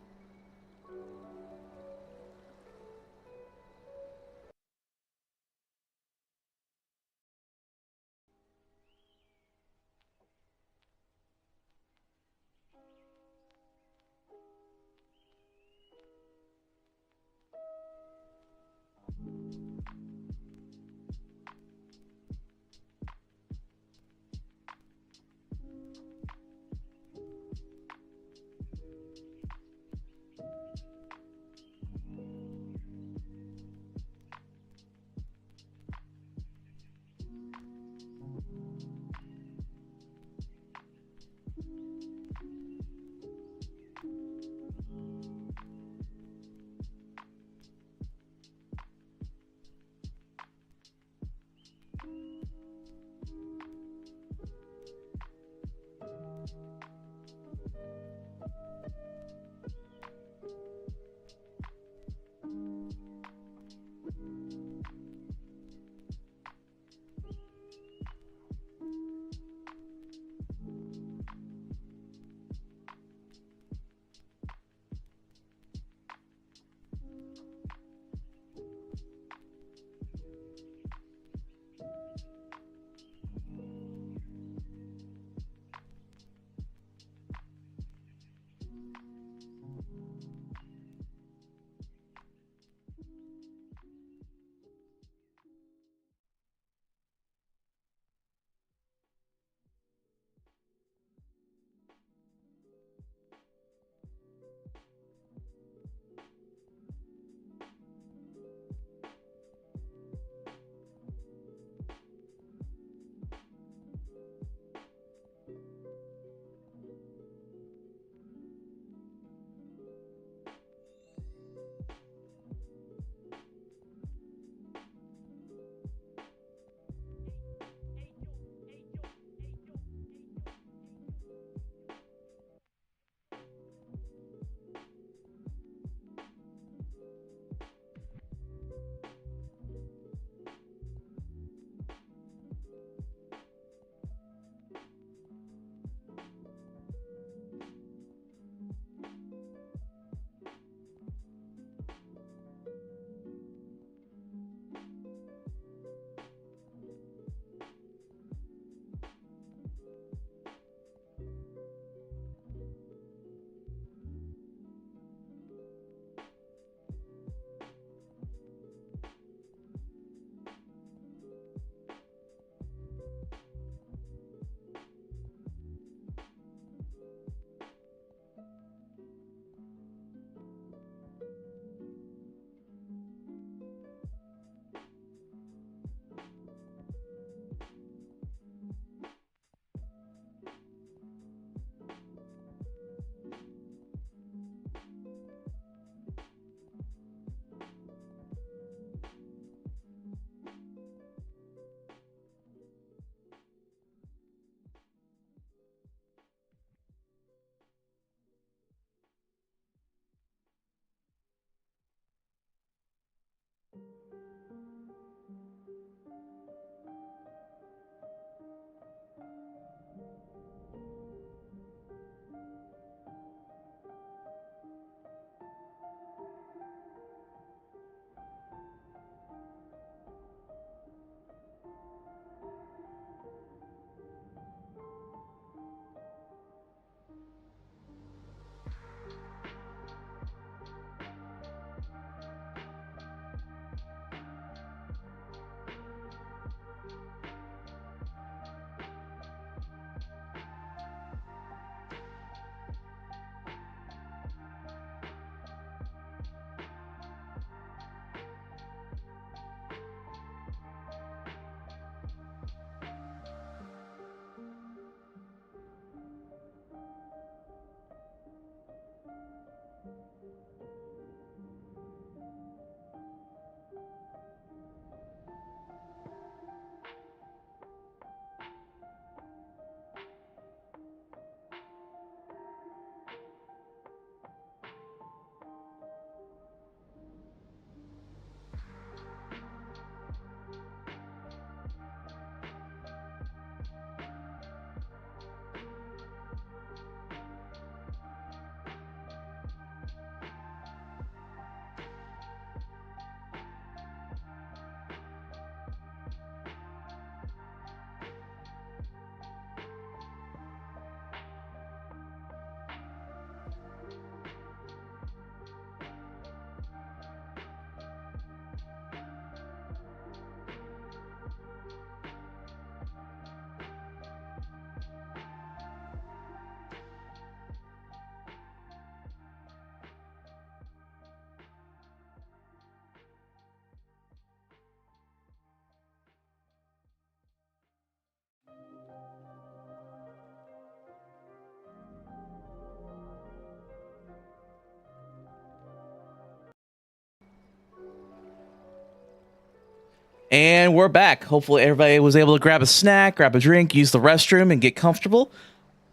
And we're back. Hopefully everybody was able to grab a snack, grab a drink, use the restroom, and get comfortable.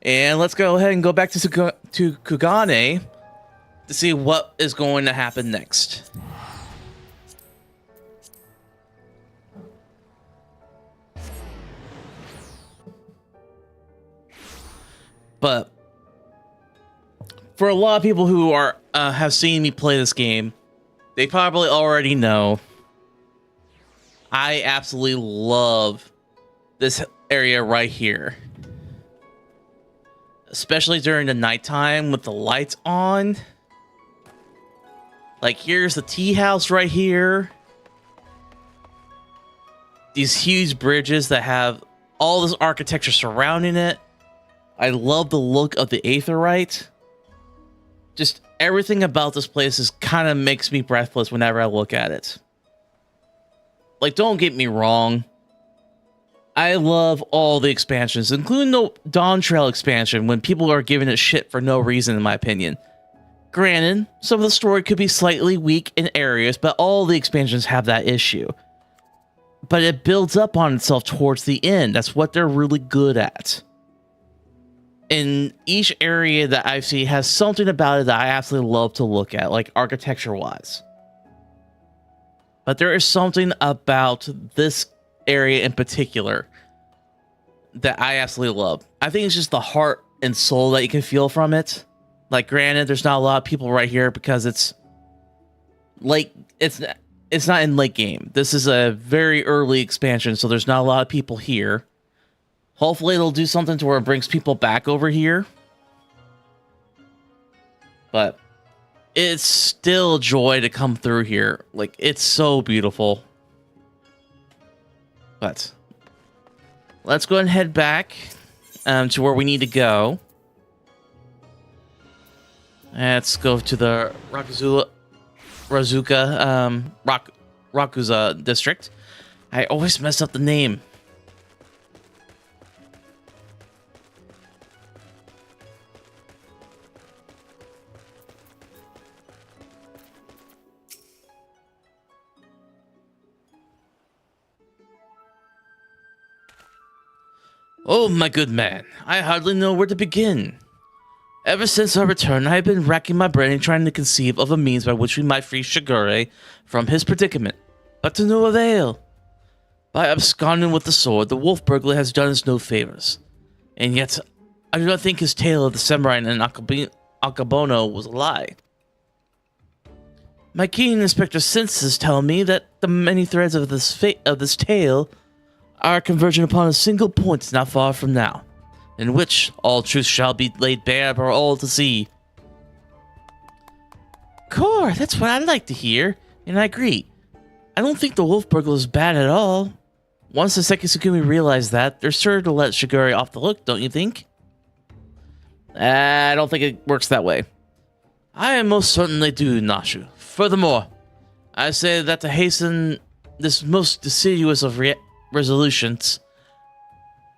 And let's go ahead and go back to Kugane to see what is going to happen next. But for a lot of people who are have seen me play this game, they probably already know I absolutely love this area right here. Especially during the nighttime with the lights on. Like, here's the tea house right here. These huge bridges that have all this architecture surrounding it. I love the look of the Aetherite. Just everything about this place is kind of makes me breathless whenever I look at it. Like, don't get me wrong. I love all the expansions, including the Dawn Trail expansion, when people are giving it shit for no reason, in my opinion. Granted, some of the story could be slightly weak in areas, but all the expansions have that issue. But it builds up on itself towards the end. That's what they're really good at. And each area that I've seen has something about it that I absolutely love to look at, like architecture-wise. But there is something about this area in particular that I absolutely love. I think it's just the heart and soul that you can feel from it. Like, granted, there's not a lot of people right here because it's late. It's not in late game. This is a very early expansion, so there's not a lot of people here. Hopefully, it'll do something to where it brings people back over here. But it's still a joy to come through here. Like, it's so beautiful. But let's go ahead and head back to where we need to go. Let's go to the Rakuza district. I always mess up the name. Oh, my good man, I hardly know where to begin. Ever since our return, I have been racking my brain and trying to conceive of a means by which we might free Shigure from his predicament, but to no avail. By absconding with the sword, the wolf burglar has done us no favors. And yet, I do not think his tale of the samurai and Akabono was a lie. My keen inspector senses tell me that the many threads of this tale are converging upon a single point not far from now, in which all truth shall be laid bare for all to see. Core, that's what I'd like to hear, and I agree. I don't think the wolf burglar is bad at all. Once the Sekisukumi realize that, they're sure to let Shigure off the hook, don't you think? I don't think it works that way. I am most certain they do, Nashu. Furthermore, I say that to hasten this most deciduous of resolutions,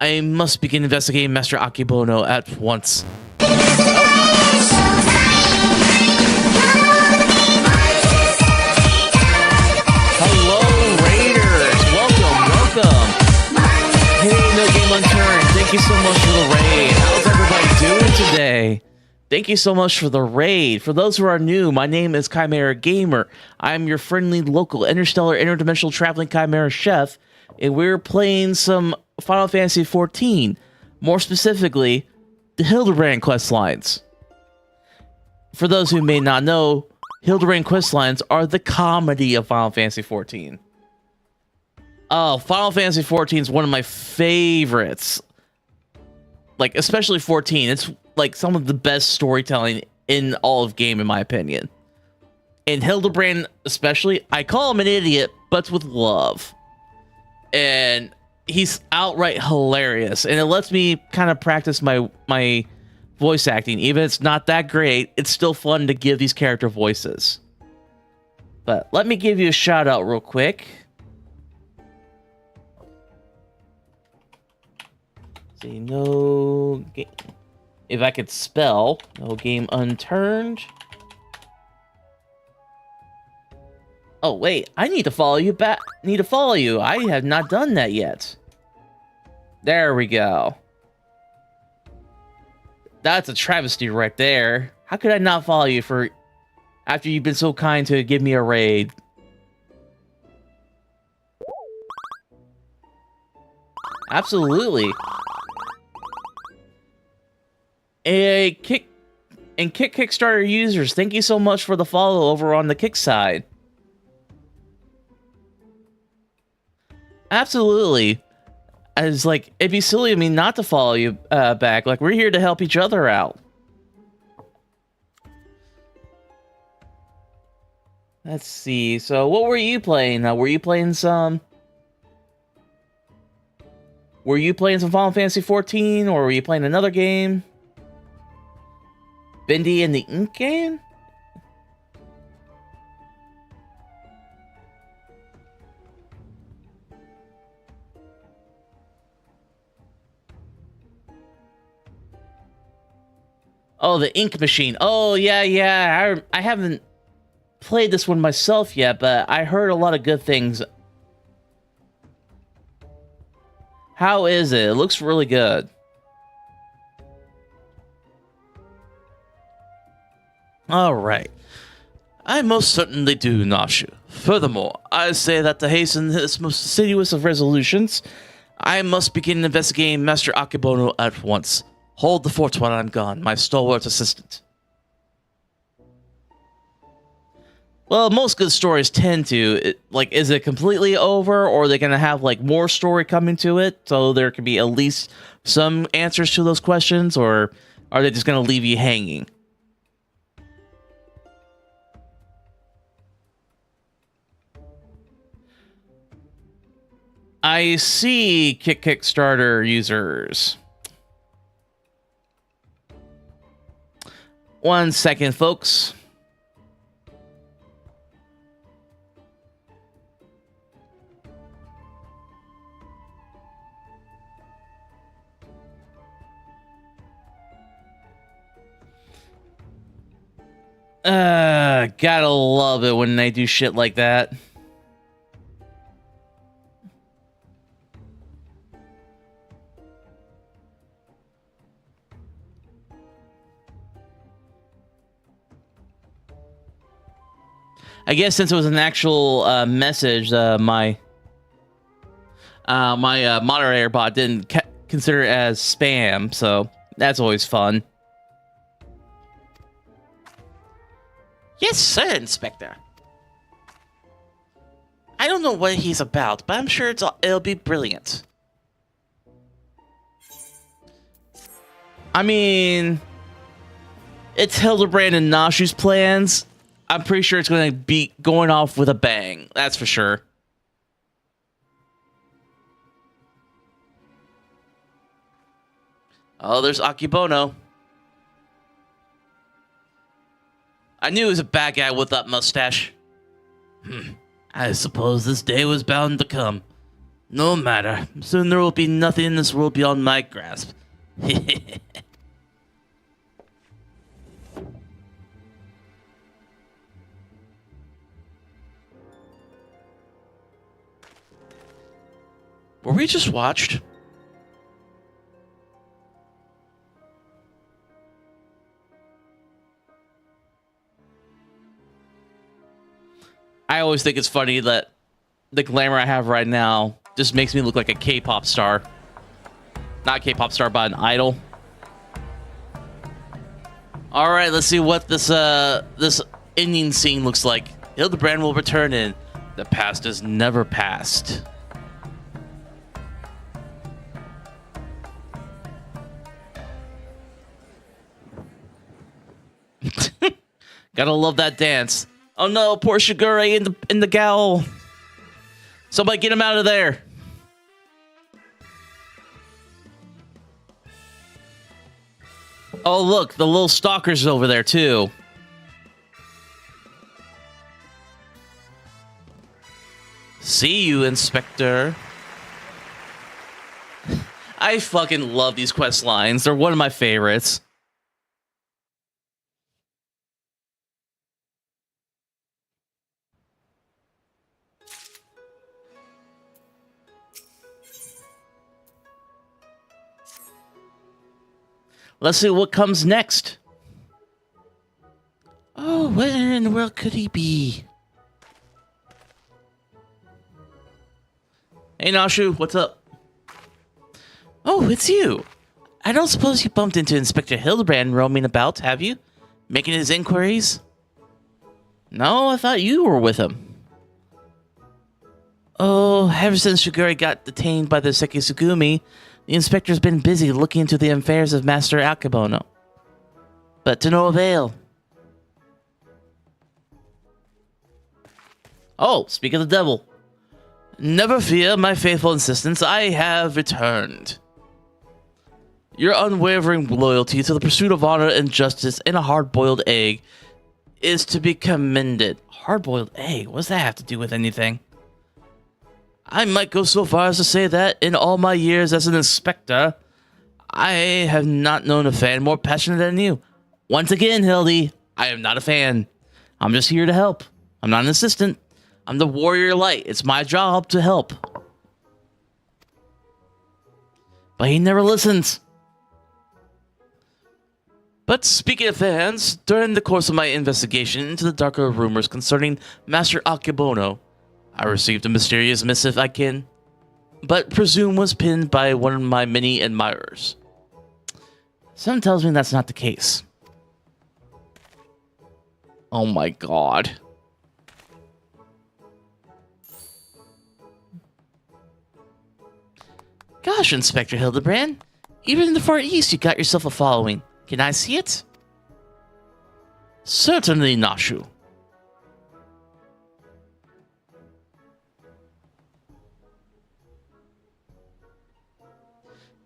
I must begin investigating Master Akibono at once. so much for the raid. How's everybody doing today? Thank you so much for the raid. For those who are new, my name is Chimera Gamer. I'm your friendly local interstellar interdimensional traveling Chimera chef, and we're playing some Final Fantasy XIV. More specifically, the Hildibrand questlines. For those who may not know, Hildibrand questlines are the comedy of Final Fantasy XIV. Oh, Final Fantasy XIV is one of my favorites. Like, especially 14. It's like some of the best storytelling in all of game, in my opinion. And Hildibrand, especially, I call him an idiot, but with love. And he's outright hilarious. And it lets me kind of practice my voice acting. Even if it's not that great, it's still fun to give these character voices. But let me give you a shout out real quick. See, no game. If I could spell, no game unturned. Oh wait, I need to follow you back. Need to follow you. I have not done that yet. There we go. That's a travesty right there. How could I not follow you for after you've been so kind to give me a raid? Absolutely. Kickstarter users, thank you so much for the follow over on the Kick side. Absolutely. As like, it'd be silly of me not to follow you back. Like, we're here to help each other out. Let's see. So, what were you playing? Were you playing some Final Fantasy XIV, or were you playing another game? Bendy and the Ink game? Oh, the Ink Machine. Oh, yeah. I haven't played this one myself yet, but I heard a lot of good things. How is it? It looks really good. All right. I most certainly do, Nashu. Furthermore, I say that to hasten this most assiduous of resolutions, I must begin investigating Master Akebono at once. Hold the fort while I'm gone, my stalwart assistant. Well, most good stories tend to, like, is it completely over, or are they going to have, like, more story coming to it, so there can be at least some answers to those questions, or are they just going to leave you hanging? I see Kickstarter users. 1 second, folks. Gotta love it when they do shit like that. I guess since it was an actual message, my moderator bot didn't consider it as spam, so that's always fun. Yes, sir, Inspector. I don't know what he's about, but I'm sure it'll be brilliant. I mean, it's Hildibrand and Nashu's plans. I'm pretty sure it's going to be going off with a bang. That's for sure. Oh, there's Akebono. I knew he was a bad guy with that mustache. I suppose this day was bound to come. No matter. Soon there will be nothing in this world beyond my grasp. Were we just watched? I always think it's funny that the glamour I have right now just makes me look like a K-pop star. Not a K-pop star, but an idol. All right, let's see what this ending scene looks like. Hildibrand will return in The Past is Never Past. Gotta love that dance. Oh no, poor Shigure in the gowl. Somebody get him out of there. Oh look, the little stalker's over there too. See you, Inspector. I fucking love these quest lines. They're one of my favorites. Let's see what comes next. Oh, where in the world could he be? Hey, Nashu, what's up? Oh, it's you. I don't suppose you bumped into Inspector Hildibrand roaming about, have you? Making his inquiries? No, I thought you were with him. Oh, ever since Shigure got detained by the Sekisugumi, the inspector's been busy looking into the affairs of Master Akebono. But to no avail. Oh, speak of the devil. Never fear, my faithful assistants, I have returned. Your unwavering loyalty to the pursuit of honor and justice in a hard-boiled egg is to be commended. Hard-boiled egg? What does that have to do with anything? I might go so far as to say that, in all my years as an inspector, I have not known a fan more passionate than you. Once again, Hildy, I am not a fan. I'm just here to help. I'm not an assistant. I'm the warrior light. It's my job to help. But he never listens. But speaking of fans, during the course of my investigation into the darker rumors concerning Master Akebono, I received a mysterious missive I can but presume was pinned by one of my many admirers. Something tells me that's not the case. Oh my god. Gosh, Inspector Hildibrand. Even in the Far East, you got yourself a following. Can I see it? Certainly, Nashu.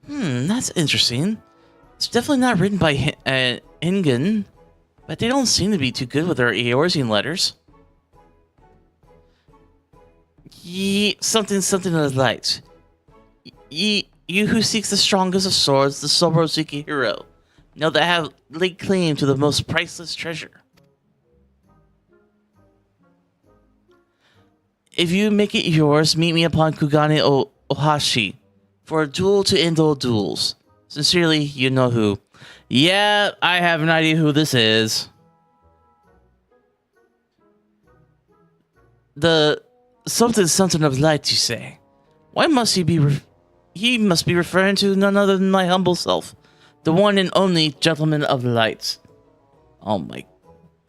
That's interesting. It's definitely not written by Ingen, but they don't seem to be too good with their Eorzean letters. Something of the light. You who seeks the strongest of swords, the Sobrosuki hero, know that I have laid claim to the most priceless treasure. If you make it yours, meet me upon Kugane Ohashi for a duel to end all duels. Sincerely, you know who. Yeah, I have an idea who this is. The something of light, you say? Why must he be? He must be referring to none other than my humble self, the one and only gentleman of light. Oh my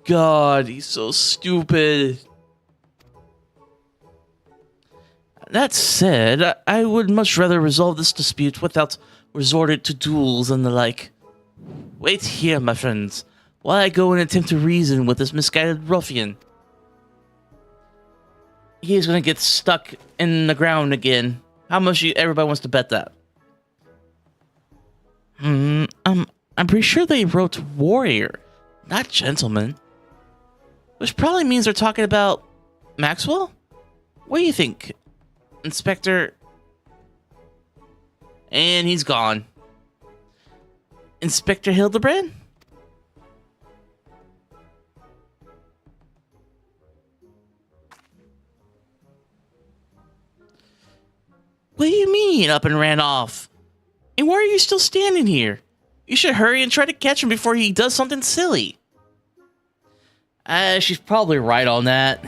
god, he's so stupid. That said, I would much rather resolve this dispute without resorting to duels and the like. Wait here, my friends, while I go and attempt to reason with this misguided ruffian. He's gonna get stuck in the ground again. How much everybody wants to bet that? I'm pretty sure they wrote warrior, not gentleman. Which probably means they're talking about Maxwell? What do you think, Inspector? And he's gone. Inspector Hildibrand? What do you mean, up and ran off? And why are you still standing here? You should hurry and try to catch him before he does something silly. She's probably right on that.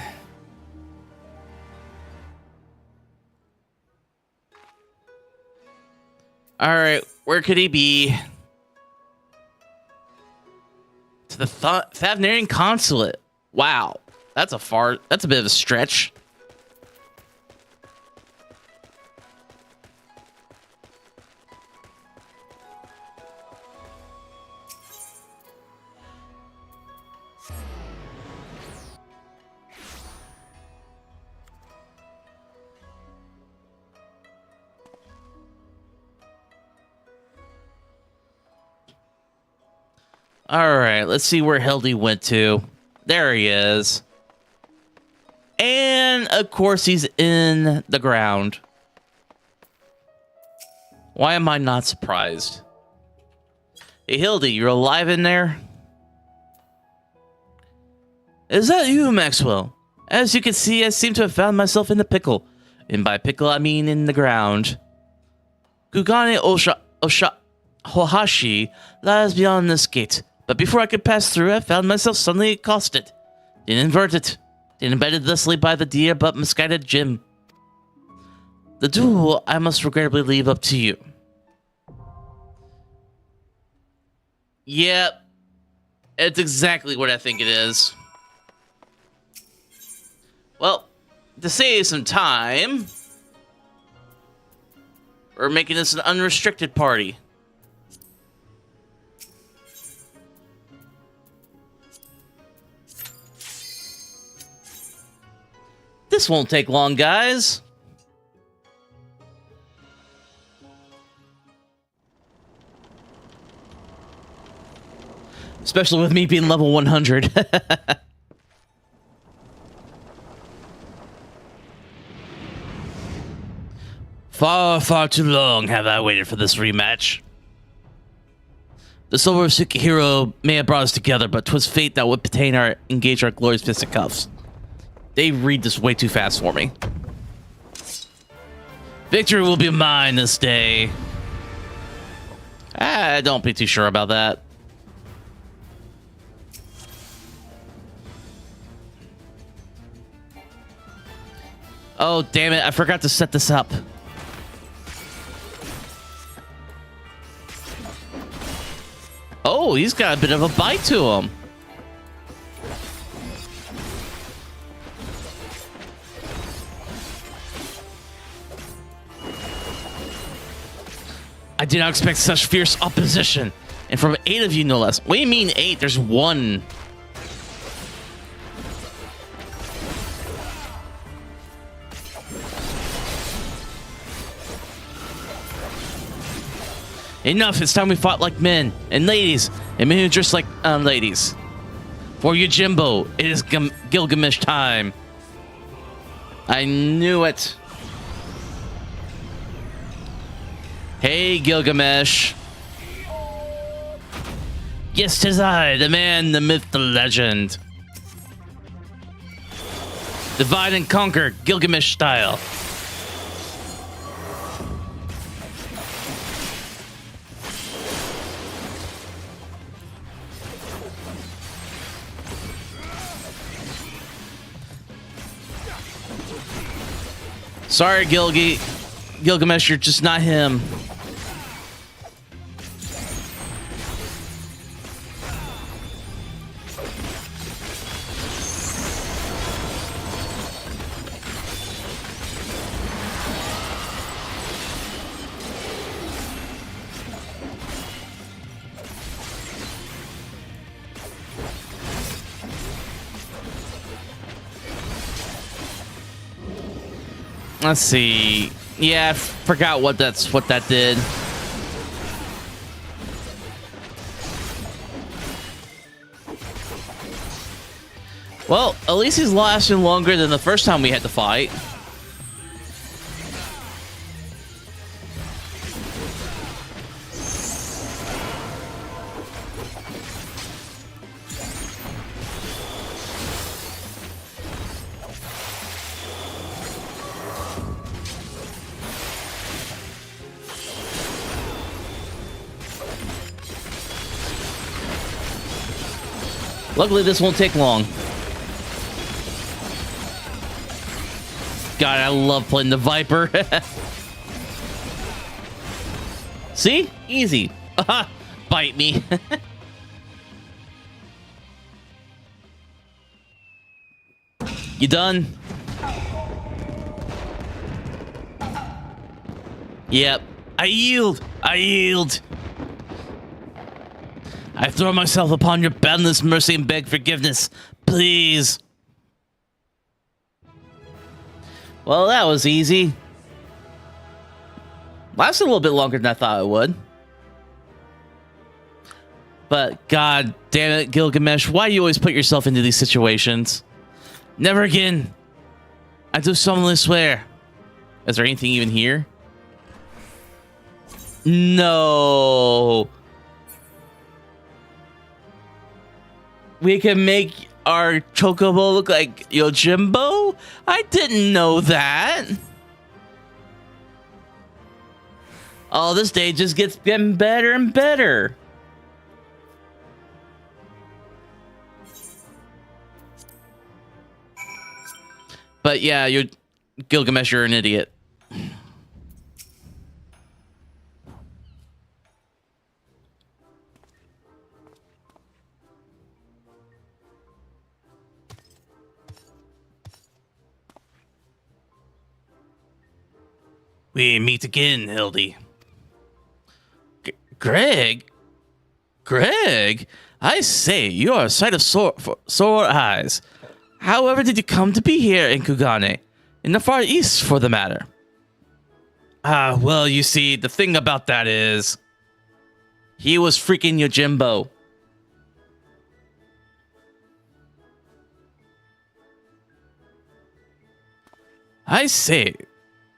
All right, where could he be? To the Thavnarian consulate. Wow, that's a bit of a stretch. All right, let's see where Hildy went to. There he is. And, of course, he's in the ground. Why am I not surprised? Hey, Hildy, you're alive in there? Is that you, Maxwell? As you can see, I seem to have found myself in the pickle. And by pickle, I mean in the ground. Kugane Hohashi lies beyond this gate. But before I could pass through, I found myself suddenly accosted. Inverted. Embedded thusly by the dear but misguided Jim. The duel I must regrettably leave up to you. Yep. It's exactly what I think it is. Well, to save some time, we're making this an unrestricted party. This won't take long, guys. Especially with me being level 100. Far, far too long have I waited for this rematch. The soul of hero may have brought us together, but 'twas fate that would engage our glorious fisticuffs. They read this way too fast for me. Victory will be mine this day. Don't be too sure about that. Oh, damn it. I forgot to set this up. Oh, he's got a bit of a bite to him. I did not expect such fierce opposition. And from 8 of you, no less. What do you mean 8? There's 1. Enough, it's time we fought like men. And ladies. And men who dress like ladies. For Yojimbo, it is Gilgamesh time. I knew it. Hey, Gilgamesh. Yes, 'tis I, the man, the myth, the legend. Divide and conquer, Gilgamesh style. Sorry, Gilgamesh, you're just not him. Let's see. Yeah, I forgot what that did. Well, at least he's lasting longer than the first time we had to fight. Luckily, this won't take long. God, I love playing the Viper. See? Easy. Bite me. You done? Yep. I yield. I yield. I throw myself upon your boundless mercy and beg forgiveness. Please. Well, that was easy. Lasted a little bit longer than I thought it would. But god damn it, Gilgamesh, why do you always put yourself into these situations? Never again. I do solemnly swear. Is there anything even here? No. We can make our chocobo look like Yojimbo? I didn't know that. Oh, this day just gets getting better and better. But yeah, you're Gilgamesh, you're an idiot. We meet again, Hildy. Greg? Greg? I say, you are a sight of sore eyes. However did you come to be here in Kugane? In the Far East, for the matter. Well, you see, the thing about that is... he was freaking Yojimbo. I say,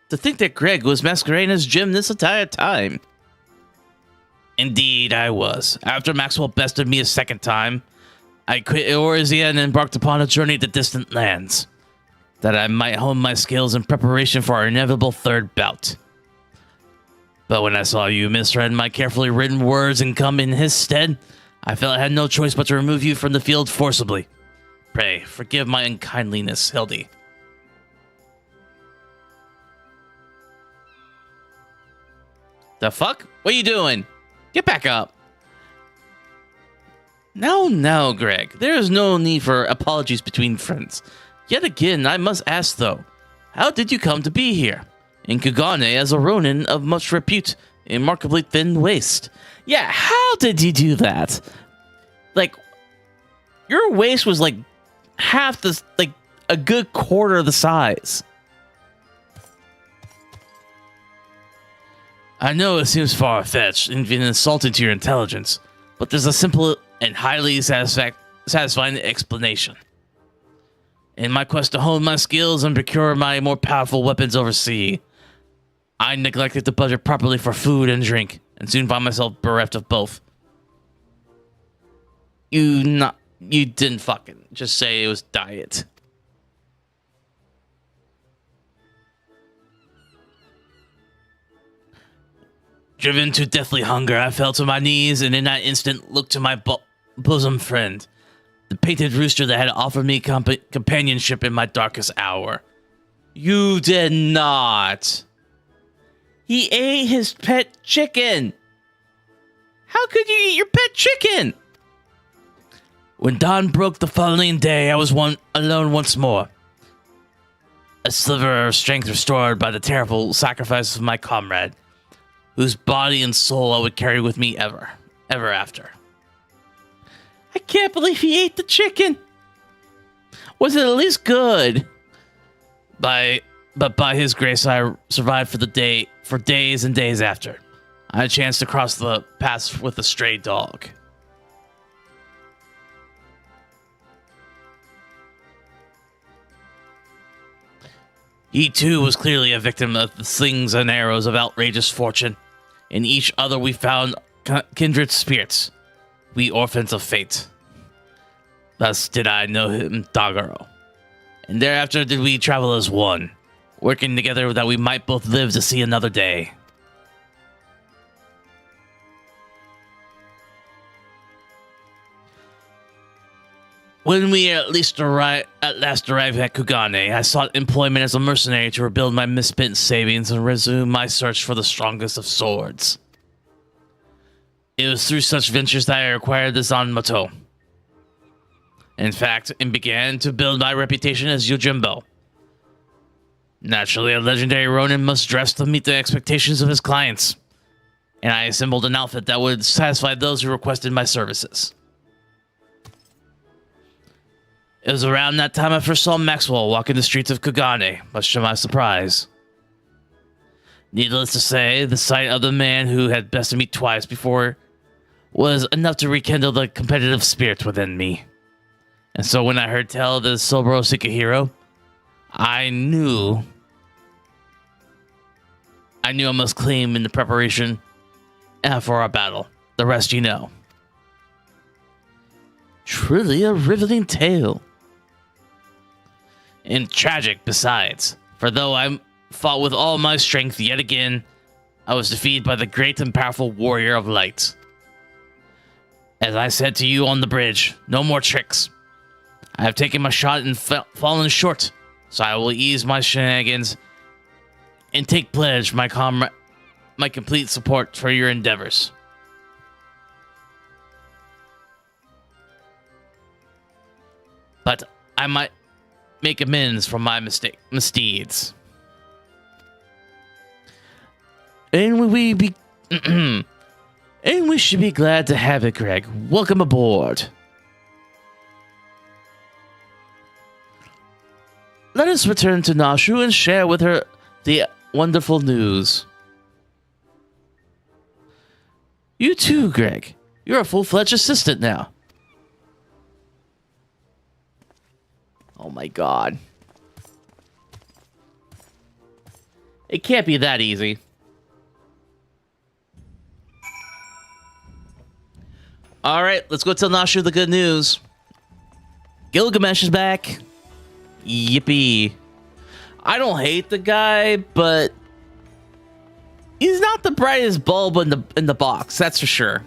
to think that Greg was masquerading as Jim this entire time. Indeed, I was. After Maxwell bested me a second time, I quit Eorzea and embarked upon a journey to distant lands, that I might hone my skills in preparation for our inevitable third bout. But when I saw you misread my carefully written words and come in his stead, I felt I had no choice but to remove you from the field forcibly. Pray, forgive my unkindliness, Hildy. The fuck? What are you doing? Get back up. No, Greg. There is no need for apologies between friends. Yet again, I must ask, though, how did you come to be here? In Kugane as a Ronin of much repute, in remarkably thin waist. Yeah, how did you do that? Like, your waist was like half the, like, a good quarter of the size. I know it seems far-fetched and even insulting to your intelligence, but there's a simple and highly satisfying explanation. In my quest to hone my skills and procure my more powerful weapons overseas, I neglected to budget properly for food and drink, and soon found myself bereft of both. You didn't fucking just say it was diet. Driven to deathly hunger, I fell to my knees and in that instant looked to my bosom friend, the painted rooster that had offered me companionship in my darkest hour. You did not. He ate his pet chicken. How could you eat your pet chicken? When dawn broke the following day, I was alone once more. A sliver of strength restored by the terrible sacrifice of my comrade, whose body and soul I would carry with me ever after. I can't believe he ate the chicken. Was it at least good? But by his grace, I survived for days and days after. I had a chance to cross the paths with a stray dog. He too was clearly a victim of the slings and arrows of outrageous fortune. In each other we found kindred spirits, we orphans of fate. Thus did I know him, Dagaro. And thereafter did we travel as one, working together that we might both live to see another day. When we at last arrived at Kugane, I sought employment as a mercenary to rebuild my misspent savings and resume my search for the strongest of swords. It was through such ventures that I acquired the Zanmato. In fact, and began to build my reputation as Yojimbo. Naturally, a legendary Ronin must dress to meet the expectations of his clients, and I assembled an outfit that would satisfy those who requested my services. It was around that time I first saw Maxwell walking the streets of Kagane, much to my surprise. Needless to say, the sight of the man who had bested me twice before was enough to rekindle the competitive spirit within me. And so when I heard tell of the Soboro Shikahiro, I knew I must claim in the preparation for our battle. The rest you know. Truly a riveting tale. And tragic besides, for though I fought with all my strength yet again, I was defeated by the great and powerful warrior of light. As I said to you on the bridge, no more tricks. I have taken my shot and fallen short, so I will ease my shenanigans and take pledge my complete support for your endeavors. But I might make amends for my misdeeds. And we should be glad to have it, Greg. Welcome aboard. Let us return to Nashu and share with her the wonderful news. You too, Greg. You're a full-fledged assistant now. Oh my god. It can't be that easy. Alright, let's go tell Nashu the good news. Gilgamesh is back. Yippee. I don't hate the guy, but he's not the brightest bulb in the box, that's for sure.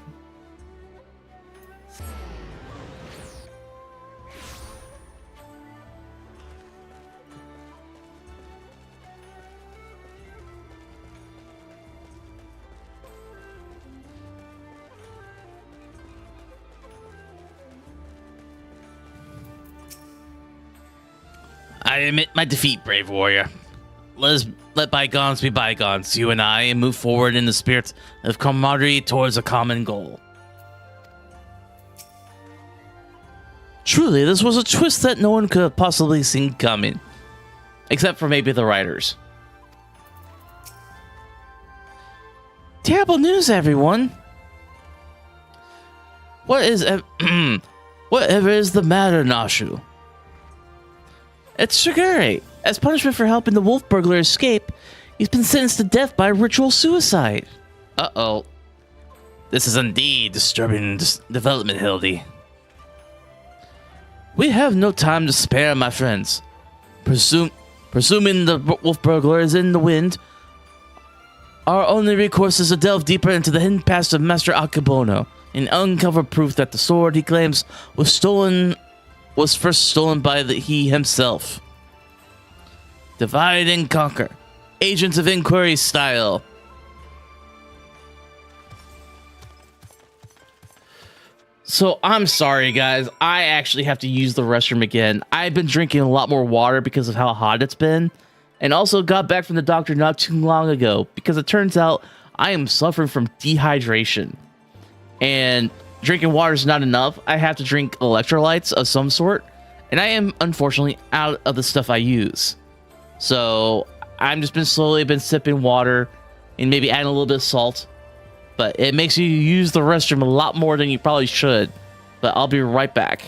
I admit my defeat, brave warrior. Let bygones be bygones, you and I, and move forward in the spirit of camaraderie towards a common goal. Truly, this was a twist that no one could have possibly seen coming. Except for maybe the writers. Terrible news, everyone. Whatever is the matter, Nashu? It's Shigure. As punishment for helping the wolf burglar escape, he's been sentenced to death by ritual suicide. Uh-oh. This is indeed disturbing development, Hildy. We have no time to spare, my friends. Presuming the wolf burglar is in the wind, our only recourse is to delve deeper into the hidden past of Master Akebono and uncover proof that the sword he claims was first stolen by he himself. Divide and conquer. Agents of Inquiry style. So, I'm sorry, guys. I actually have to use the restroom again. I've been drinking a lot more water because of how hot it's been. And also got back from the doctor not too long ago because it turns out I am suffering from dehydration. And drinking water is not enough. I have to drink electrolytes of some sort. And I am, unfortunately, out of the stuff I use. So, I've just been slowly sipping water and maybe adding a little bit of salt. But it makes you use the restroom a lot more than you probably should. But I'll be right back.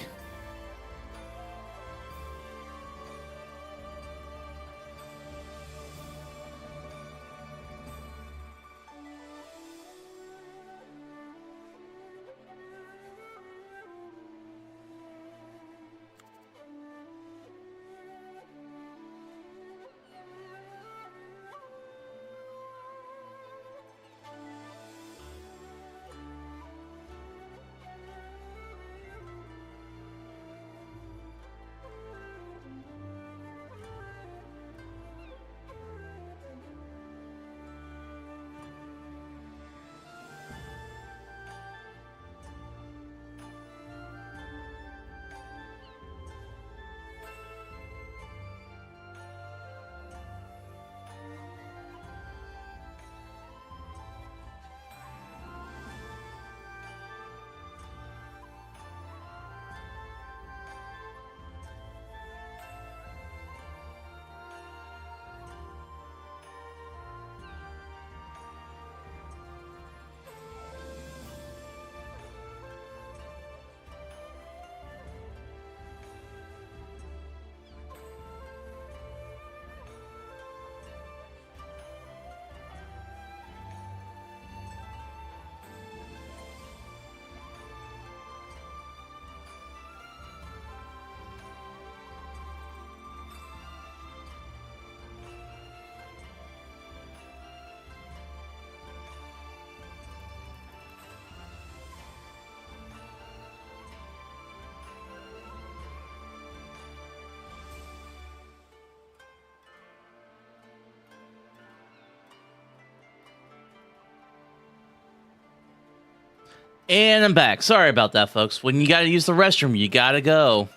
And I'm back. Sorry about that, folks. When you gotta use the restroom, you gotta go.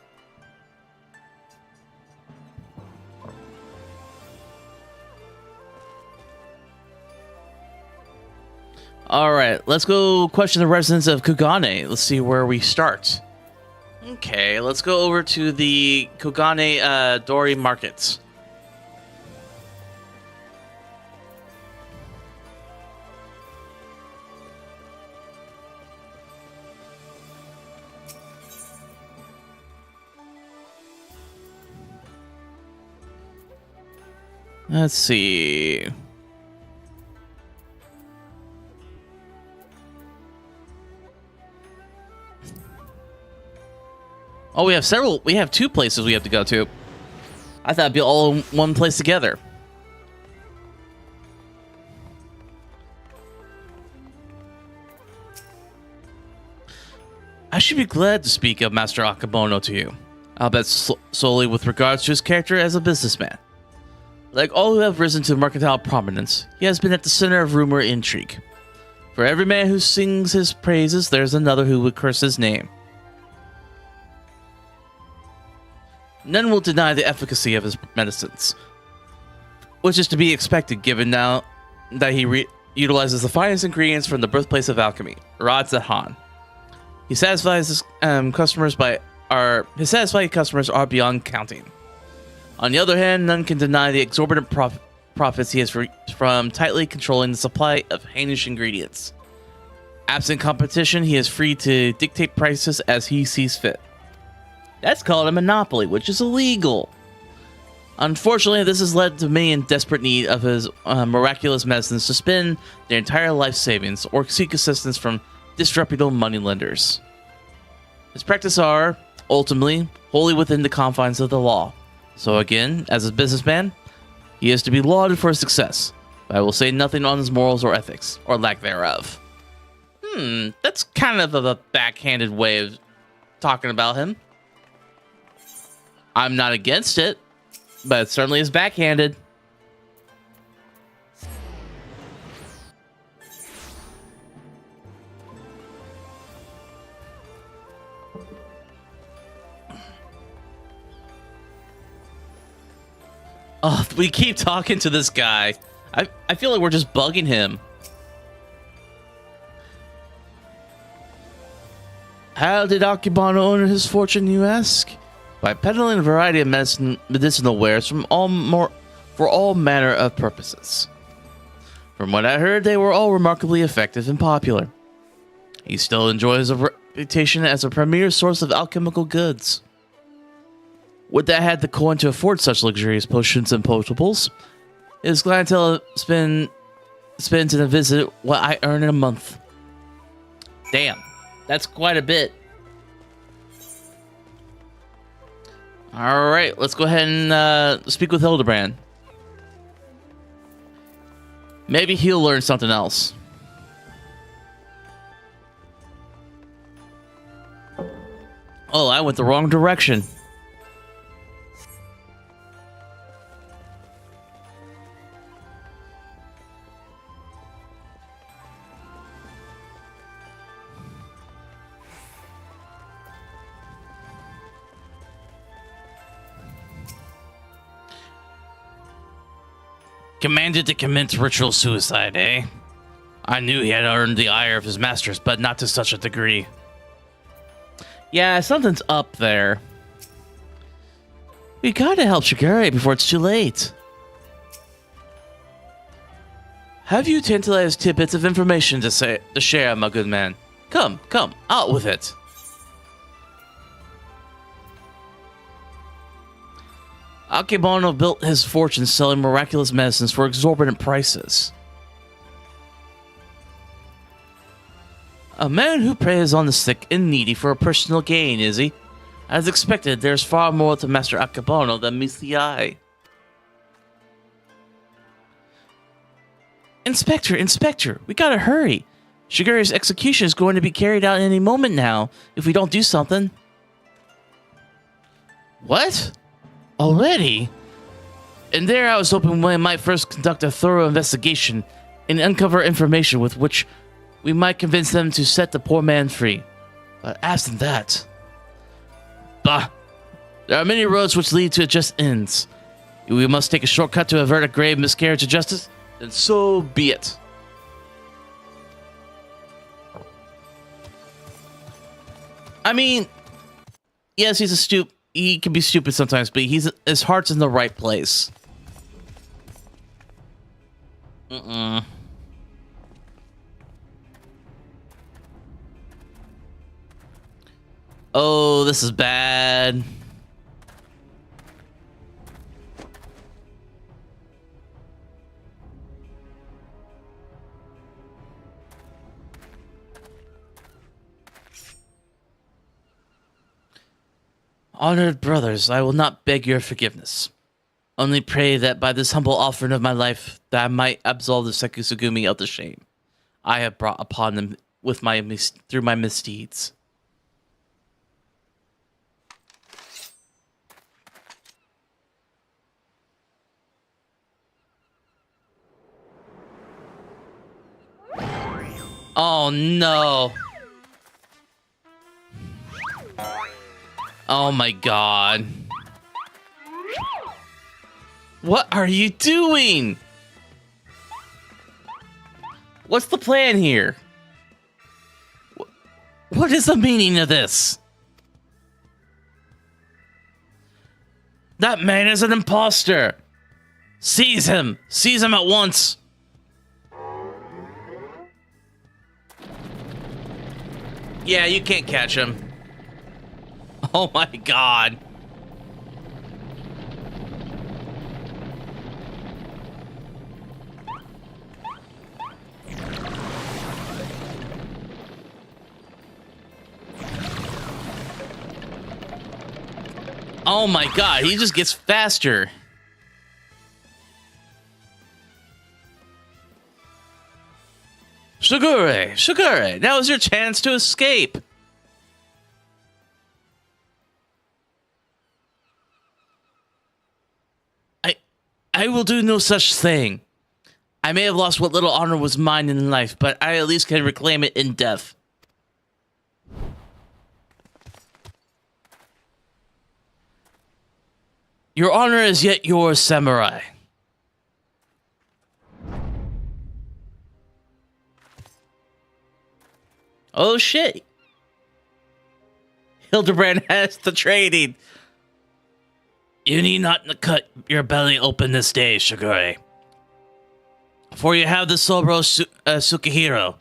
Alright, let's go question the residents of Kugane. Let's see where we start. Okay, let's go over to the Kugane Dori markets. Let's see. Oh, we have several. We have 2 places we have to go to. I thought it'd be all in one place together. I should be glad to speak of Master Akabono to you. I'll bet solely with regards to his character as a businessman. Like all who have risen to mercantile prominence, he has been at the center of rumor and intrigue. For every man who sings his praises, there's another who would curse his name. None will deny the efficacy of his medicines, which is to be expected given now that he utilizes the finest ingredients from the birthplace of alchemy, Radzahan. He satisfies his customers his satisfied customers are beyond counting. On the other hand, none can deny the exorbitant profits he has from tightly controlling the supply of Hainish ingredients. Absent competition, he is free to dictate prices as he sees fit. That's called a monopoly, which is illegal. Unfortunately, this has led to many in desperate need of his miraculous medicines to spend their entire life savings or seek assistance from disreputable moneylenders. His practices are, ultimately, wholly within the confines of the law. So again, as a businessman, he is to be lauded for his success, but I will say nothing on his morals or ethics, or lack thereof. That's kind of a backhanded way of talking about him. I'm not against it, but it certainly is backhanded. Oh, we keep talking to this guy. I feel like we're just bugging him. How did Akibano earn his fortune, you ask? By peddling a variety of medicinal wares for all manner of purposes. From what I heard, they were all remarkably effective and popular. He still enjoys a reputation as a premier source of alchemical goods. Would that had the coin to afford such luxurious potions and potables, his clientele spends in a visit what I earn in a month. Damn, that's quite a bit. All right, let's go ahead and speak with Hildibrand. Maybe he'll learn something else. Oh, I went the wrong direction. Commanded to commence ritual suicide, eh? I knew he had earned the ire of his masters, but not to such a degree. Yeah, something's up there. We gotta help Shigure before it's too late. Have you tantalized tidbits of information to share, my good man? Come, out with it. Akebono built his fortune selling miraculous medicines for exorbitant prices. A man who preys on the sick and needy for a personal gain, is he? As expected, there's far more to Master Akebono than meets the eye. Inspector, we gotta hurry. Shigure's execution is going to be carried out any moment now, if we don't do something. What? Already? And there I was hoping we might first conduct a thorough investigation and uncover information with which we might convince them to set the poor man free. But absent that... Bah! There are many roads which lead to just ends. We must take a shortcut to avert a grave miscarriage of justice, then so be it. I mean, yes, he can be stupid sometimes, but his heart's in the right place. Oh, this is bad. Honored brothers, I will not beg your forgiveness. Only pray that by this humble offering of my life, that I might absolve the Sekusugumi of the shame I have brought upon them with through my misdeeds. Oh no. Oh my god. What are you doing? What's the plan here? What is the meaning of this? That man is an imposter. Seize him. Seize him at once. Yeah, you can't catch him. Oh my god. Oh my god, he just gets faster. Shigure, now is your chance to escape. I will do no such thing. I may have lost what little honor was mine in life, but I at least can reclaim it in death. Your honor is yet yours, samurai. Oh shit. Hildibrand has the training. You need not cut your belly open this day, Shigure. For you have the Sobro Tsukihiro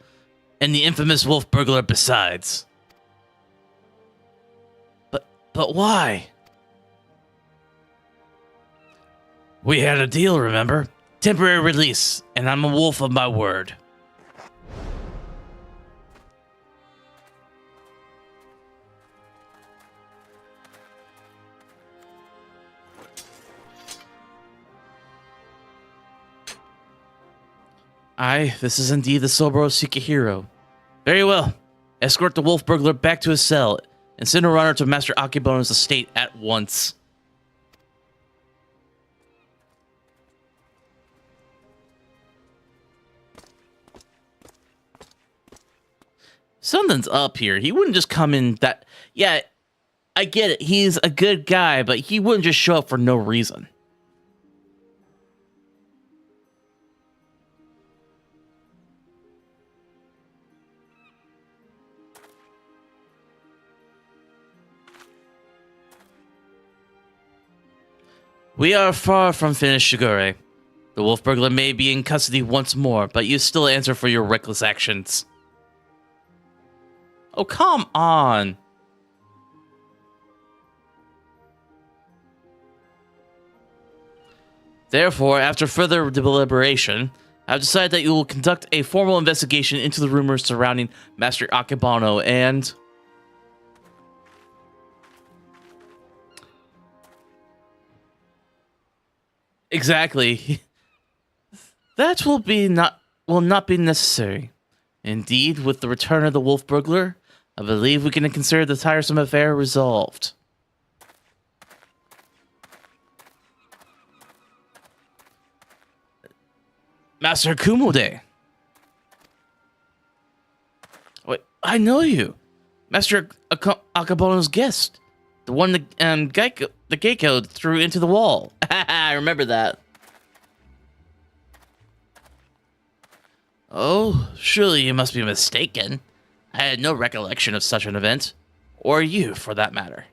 and the infamous wolf burglar besides. But why? We had a deal, remember? Temporary release, and I'm a wolf of my word. Aye, this is indeed the Sobro Tsukihiro. Very well. Escort the wolf burglar back to his cell and send a runner to Master Akibono's estate at once. Something's up here. He wouldn't just come in that... Yeah, I get it. He's a good guy, but he wouldn't just show up for no reason. We are far from finished, Shigure. The wolf burglar may be in custody once more, but you still answer for your reckless actions. Oh, come on. Therefore, after further deliberation, I've decided that you will conduct a formal investigation into the rumors surrounding Master Akibono and... Exactly. That will not be necessary. Indeed, with the return of the wolf burglar, I believe we can consider the tiresome affair resolved. Master Kumode. I know you. Master Akabono's guest. The one the Gecko threw into the wall. I remember that. Oh, surely you must be mistaken. I had no recollection of such an event. Or you, for that matter.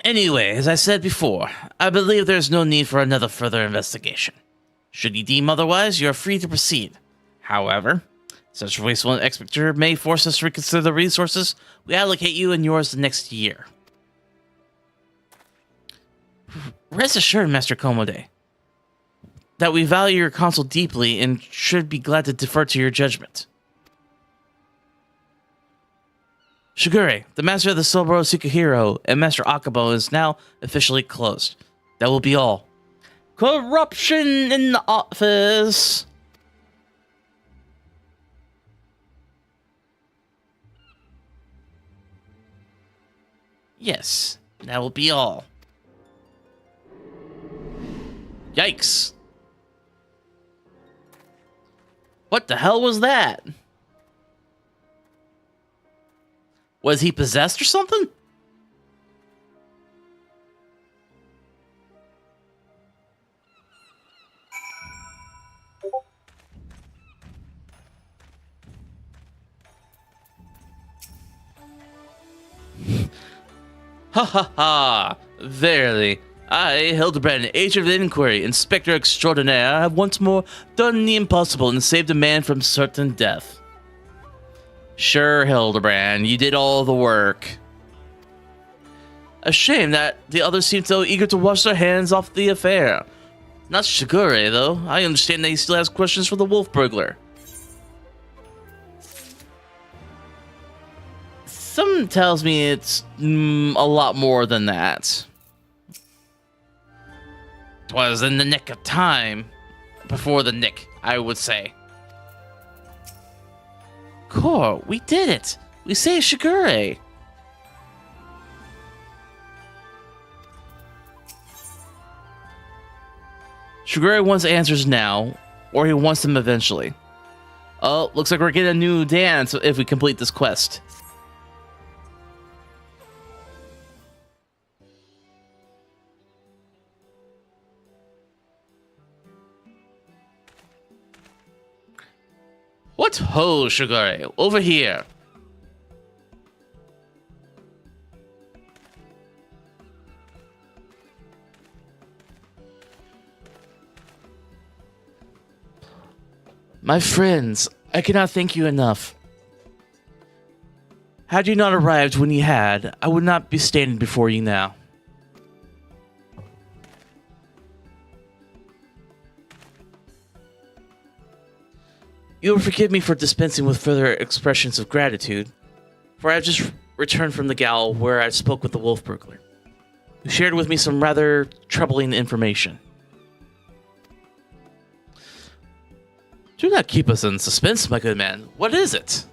Anyway, as I said before, I believe there's no need for another further investigation. Should you deem otherwise, you are free to proceed. However, such wasteful expenditure may force us to reconsider the resources we allocate you and yours the next year. Rest assured, Master Komode, that we value your counsel deeply and should be glad to defer to your judgment. Shigure, the master of the Silbro Sukihiro, and Master Akabo is now officially closed. That will be all. Corruption in the office! Yes, that will be all. Yikes. What the hell was that? Was he possessed or something? Ha ha ha! Verily, I, Hildibrand, agent of the inquiry, inspector extraordinaire, have once more done the impossible and saved a man from certain death. Sure, Hildibrand, you did all the work. A shame that the others seem so eager to wash their hands off the affair. Not Shigure, though. I understand that he still has questions for the wolf burglar. Something tells me it's a lot more than that. 'Twas in the nick of time. Before the nick, I would say. Core, we did it! We saved Shigure! Shigure wants answers now, or he wants them eventually. Oh, looks like we're getting a new dance if we complete this quest. What ho, Shigure? Over here. My friends, I cannot thank you enough. Had you not arrived when you had, I would not be standing before you now. You will forgive me for dispensing with further expressions of gratitude, for I have just returned from the gal where I spoke with the wolf burglar, who shared with me some rather troubling information. Do not keep us in suspense, my good man. What is it?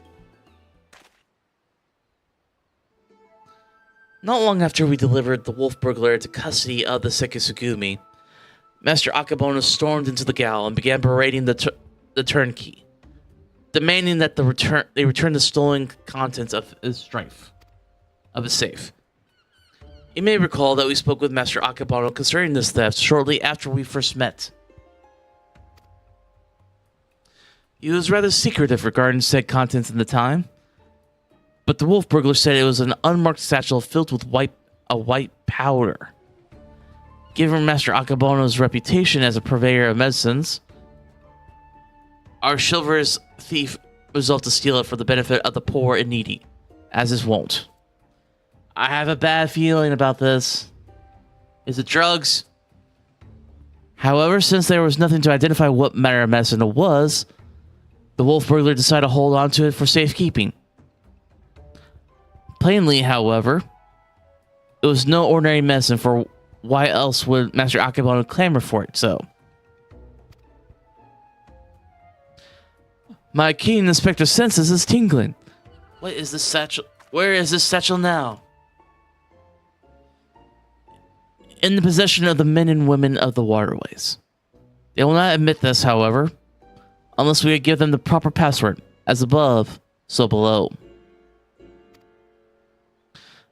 Not long after we delivered the wolf burglar into custody of the Sekisugumi, Master Akabono stormed into the gal and began berating the turnkey, demanding that they return the stolen contents of his safe. You may recall that we spoke with Master Akabono concerning this theft shortly after we first met. He was rather secretive regarding said contents in the time, but the wolf burglar said it was an unmarked satchel filled with white powder. Given Master Akabono's reputation as a purveyor of medicines, our chivalrous thief resolved to steal it for the benefit of the poor and needy, as is wont. I have a bad feeling about this. Is it drugs? However, since there was nothing to identify what manner of medicine it was, the wolf burglar decided to hold on to it for safekeeping. Plainly, however, it was no ordinary medicine, for why else would Master Akabono clamor for it so? My keen inspector senses is tingling. What is this satchel? Where is this satchel now? In the possession of the men and women of the waterways. They will not admit this, however. unless we give them the proper password. As above, so below.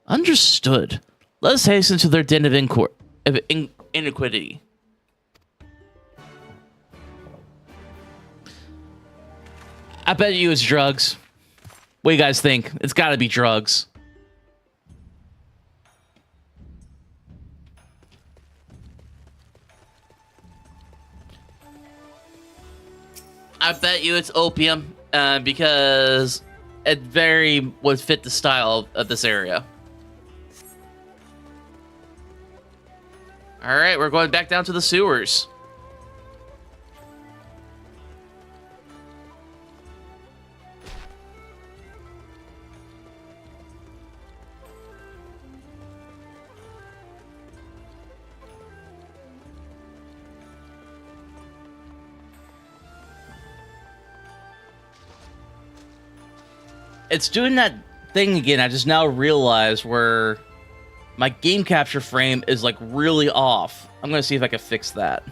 Understood. Let us hasten to their den of iniquity. I bet you it's drugs. What do you guys think? It's gotta be drugs. I bet you it's opium, Because it very would fit the style of this area. all right, we're going back down to the sewers. It's doing that thing again. I just now realized where my game capture frame is like really off. I'm gonna see if I can fix that.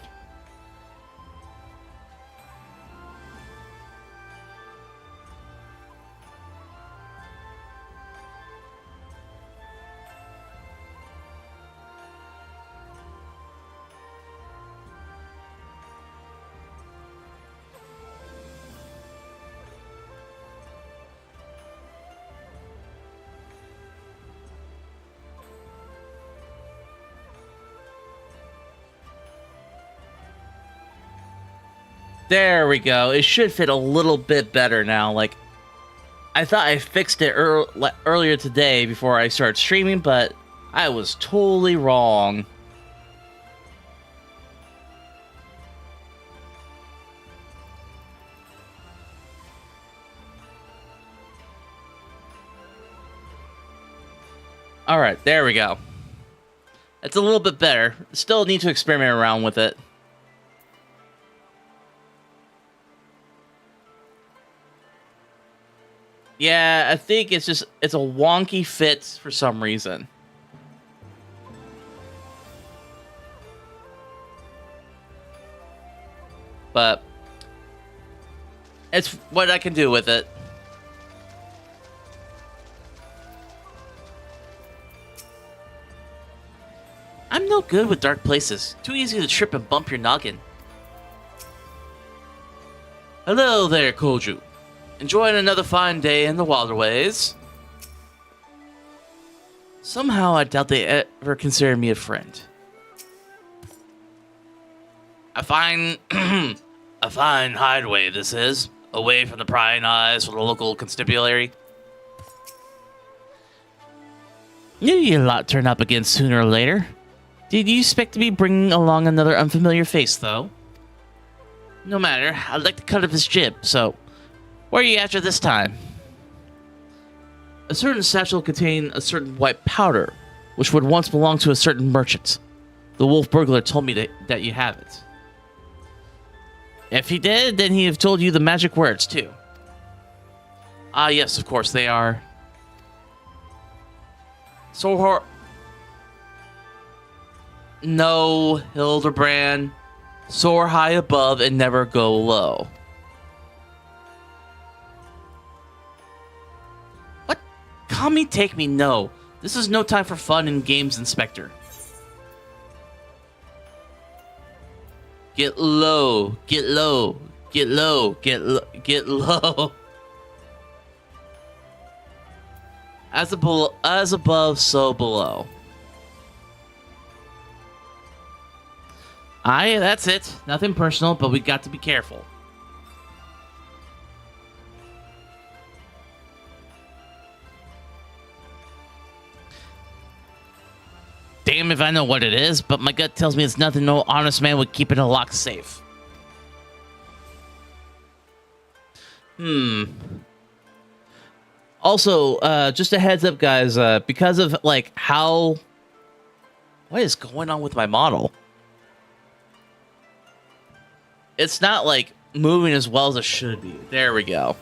There we go. It should fit a little bit better now. Like, I thought I fixed it earlier today before I started streaming, but I was totally wrong. All right, there we go. It's a little bit better. Still need to experiment around with it. Yeah, I think it's a wonky fit for some reason. But it's what I can do with it. I'm no good with dark places. Too easy to trip and bump your noggin. Hello there, Koju. Enjoying another fine day in the waterways? Somehow I doubt they ever consider me a friend. A fine hideaway this is, away from the prying eyes of the local constabulary. Knew you'd lot turn up again sooner or later. Did you expect to be bringing along another unfamiliar face, though? No matter, I'd like the cut of his jib, so where are you after this time? A certain satchel contained a certain white powder, which would once belong to a certain merchant. The wolf burglar told me that you have it. If he did, then he'd have told you the magic words, too. Ah, yes, of course, they are. No, Hildibrand. Soar high above and never go low. What? Call me, take me, no. This is no time for fun in games, Inspector. Get low, get low, get low, get low. As above, so below. Aye, that's it. Nothing personal, but we got to be careful. Damn if I know what it is, but my gut tells me it's nothing no honest man would keep in a locked safe. Also, just a heads up, guys, because of, like, how... What is going on with my model? It's not, like, moving as well as it should be. There we go.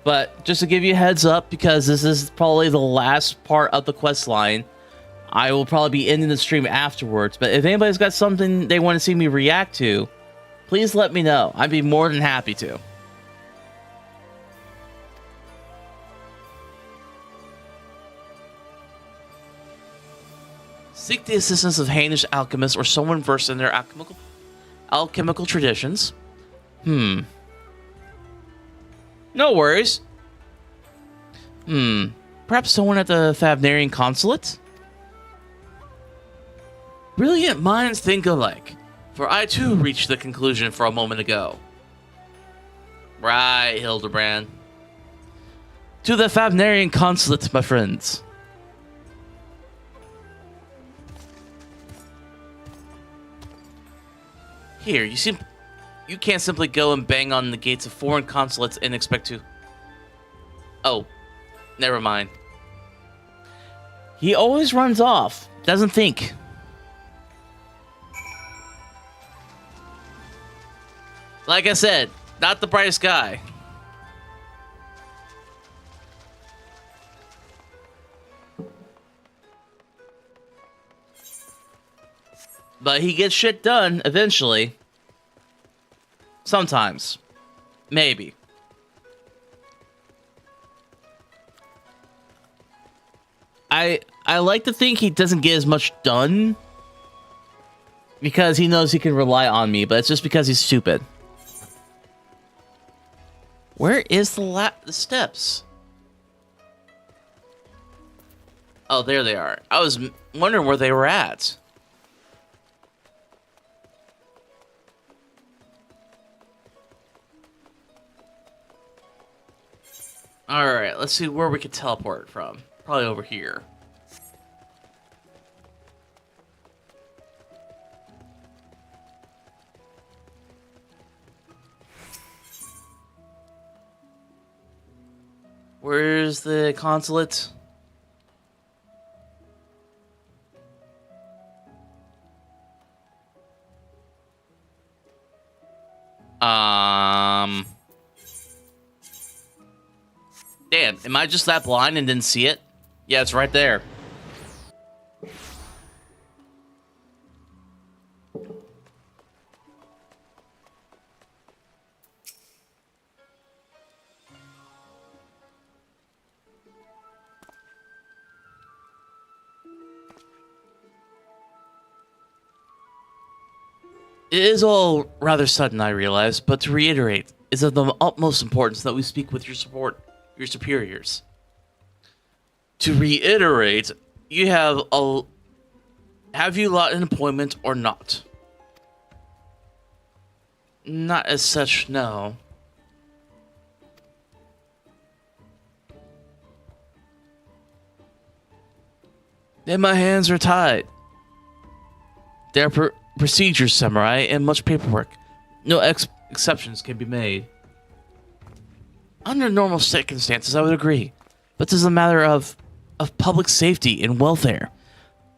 But just to give you a heads up, because this is probably the last part of the quest line, I will probably be ending the stream afterwards. But if anybody's got something they want to see me react to, please let me know. I'd be more than happy to. Seek the assistance of Hainish alchemists or someone versed in their alchemical traditions. No worries. Perhaps someone at the Thavnarian consulate? Brilliant minds think alike, for I too reached the conclusion for a moment ago. Right, Hildibrand. To the Thavnarian consulate, my friends. Here, you can't simply go and bang on the gates of foreign consulates and expect to... Oh, never mind. He always runs off. Doesn't think. Like I said, not the brightest guy. But he gets shit done eventually. Sometimes. Maybe. I like to think he doesn't get as much done because he knows he can rely on me, but it's just because he's stupid. Where is the steps? Oh, there they are. I was wondering where they were at. Alright, let's see where we can teleport from. Probably over here. Where's the consulate? Damn, am I just that blind and didn't see it? Yeah, it's right there. It is all rather sudden, I realize, but to reiterate, it's of the utmost importance that we speak with your superiors. To reiterate, you have you lot an appointment or not? Not as such, no. Then my hands are tied. There are procedures, samurai, and much paperwork. No exceptions can be made. Under normal circumstances, I would agree, but this is a matter of public safety and welfare.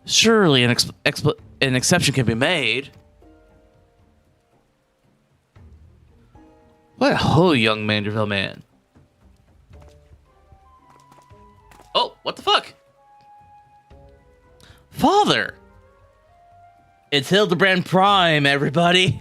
Surely an exception can be made. What a ho, young Manderville man. Oh, what the fuck? Father! It's Hildibrand Prime, everybody!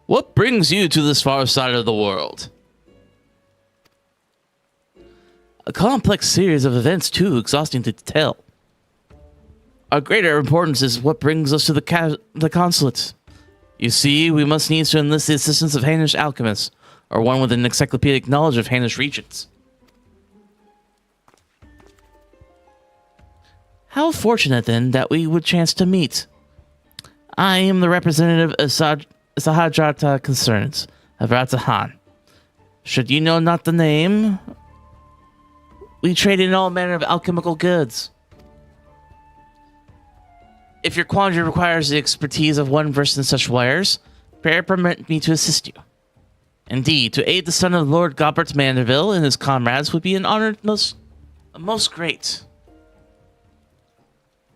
What brings you to this far side of the world? A complex series of events too exhausting to tell. Our greater importance is what brings us to the consulate. You see, we must needs to enlist the assistance of Hainish alchemists, or one with an encyclopedic knowledge of Hainish regions. How fortunate, then, that we would chance to meet. I am the representative of Sahajata concerns, of Ratahan. Should you know not the name, we trade in all manner of alchemical goods. If your quandary requires the expertise of one versed in such wares, pray permit me to assist you. Indeed, to aid the son of Lord Gobert Manderville and his comrades would be an honor most great.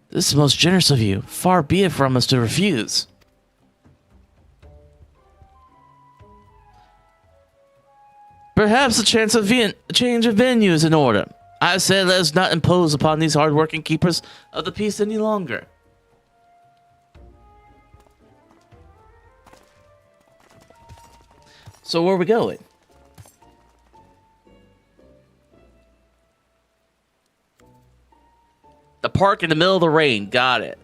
This is most generous of you. Far be it from us to refuse. Perhaps a change of venue is in order. I say let us not impose upon these hard-working keepers of the peace any longer. So where are we going? The park in the middle of the rain. Got it.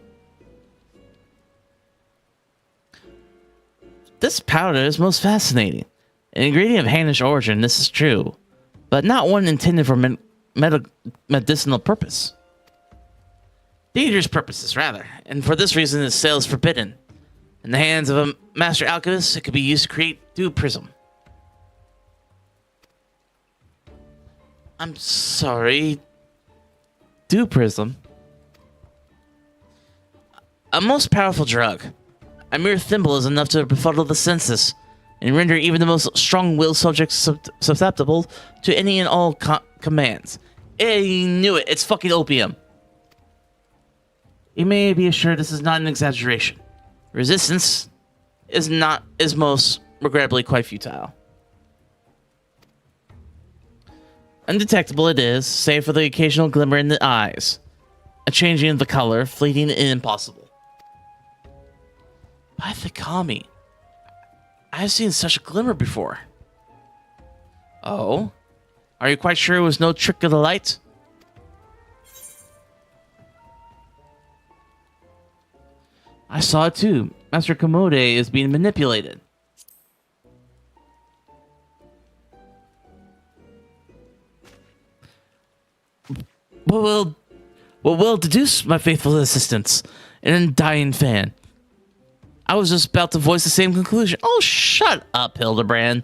This powder is most fascinating. An ingredient of Hanish origin, this is true, but not one intended for medicinal purpose. Dangerous purposes, rather. And for this reason, its sale is forbidden. In the hands of a master alchemist, it could be used to create dew prism. I'm sorry. Dew prism? A most powerful drug. A mere thimble is enough to befuddle the senses and render even the most strong-willed subjects susceptible to any and all commands. I knew it. It's fucking opium. You may be assured this is not an exaggeration. Resistance is most regrettably quite futile. Undetectable it is, save for the occasional glimmer in the eyes. A changing of the color, fleeting and impossible. By the kami, I've seen such a glimmer before. Oh? Are you quite sure it was no trick of the light? I saw it too. Master Komodo is being manipulated. What will deduce, my faithful assistants, an undying fan? I was just about to voice the same conclusion. Oh, shut up, Hildibrand.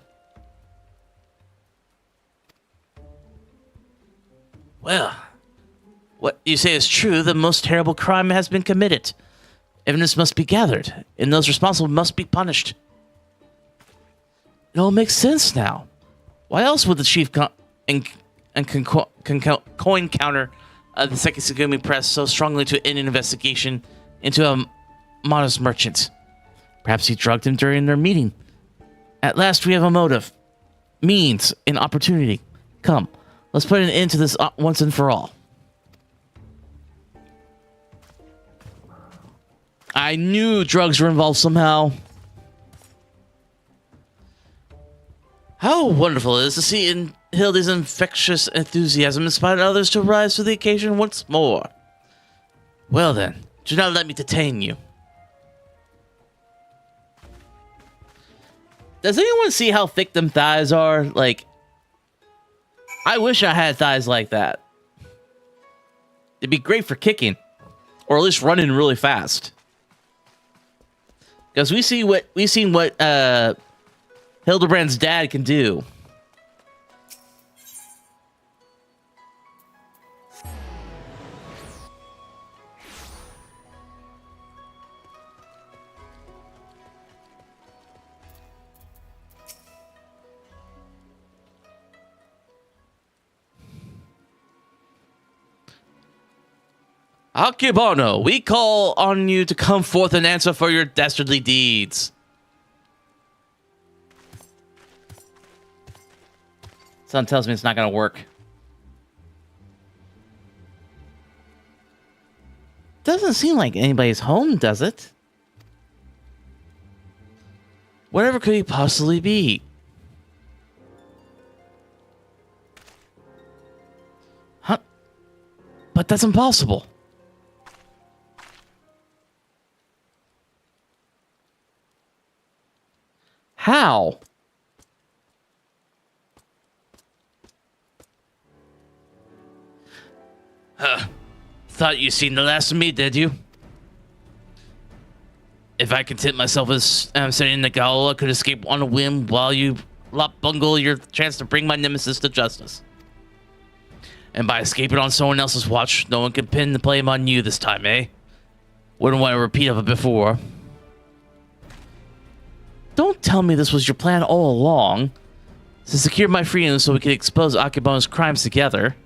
Well, what you say is true. The most terrible crime has been committed. Evidence must be gathered, and those responsible must be punished. It all makes sense now. Why else would the chief coin counter of the Second Segumi press so strongly to end an investigation into a modest merchant? Perhaps he drugged him during their meeting. At last we have a motive, means, and opportunity. Come, let's put an end to this once and for all. I knew drugs were involved somehow. How wonderful it is to see Hildy's infectious enthusiasm inspire others to rise to the occasion once more. Well then, do not let me detain you. Does anyone see how thick them thighs are? Like, I wish I had thighs like that. It'd be great for kicking, or at least running really fast. Because we've seen what Hildibrand's dad can do. Akebono, we call on you to come forth and answer for your dastardly deeds. Something tells me it's not going to work. Doesn't seem like anybody's home, does it? Whatever could he possibly be? Huh? But that's impossible. How? Thought you seen the last of me, did you? If I content myself with sitting in the gaol, I could escape on a whim while you bungle your chance to bring my nemesis to justice. And by escaping on someone else's watch, no one can pin the blame on you this time, eh? Wouldn't want to repeat of it before. Don't tell me this was your plan all along. To secure my freedom so we could expose Akebono's crimes together.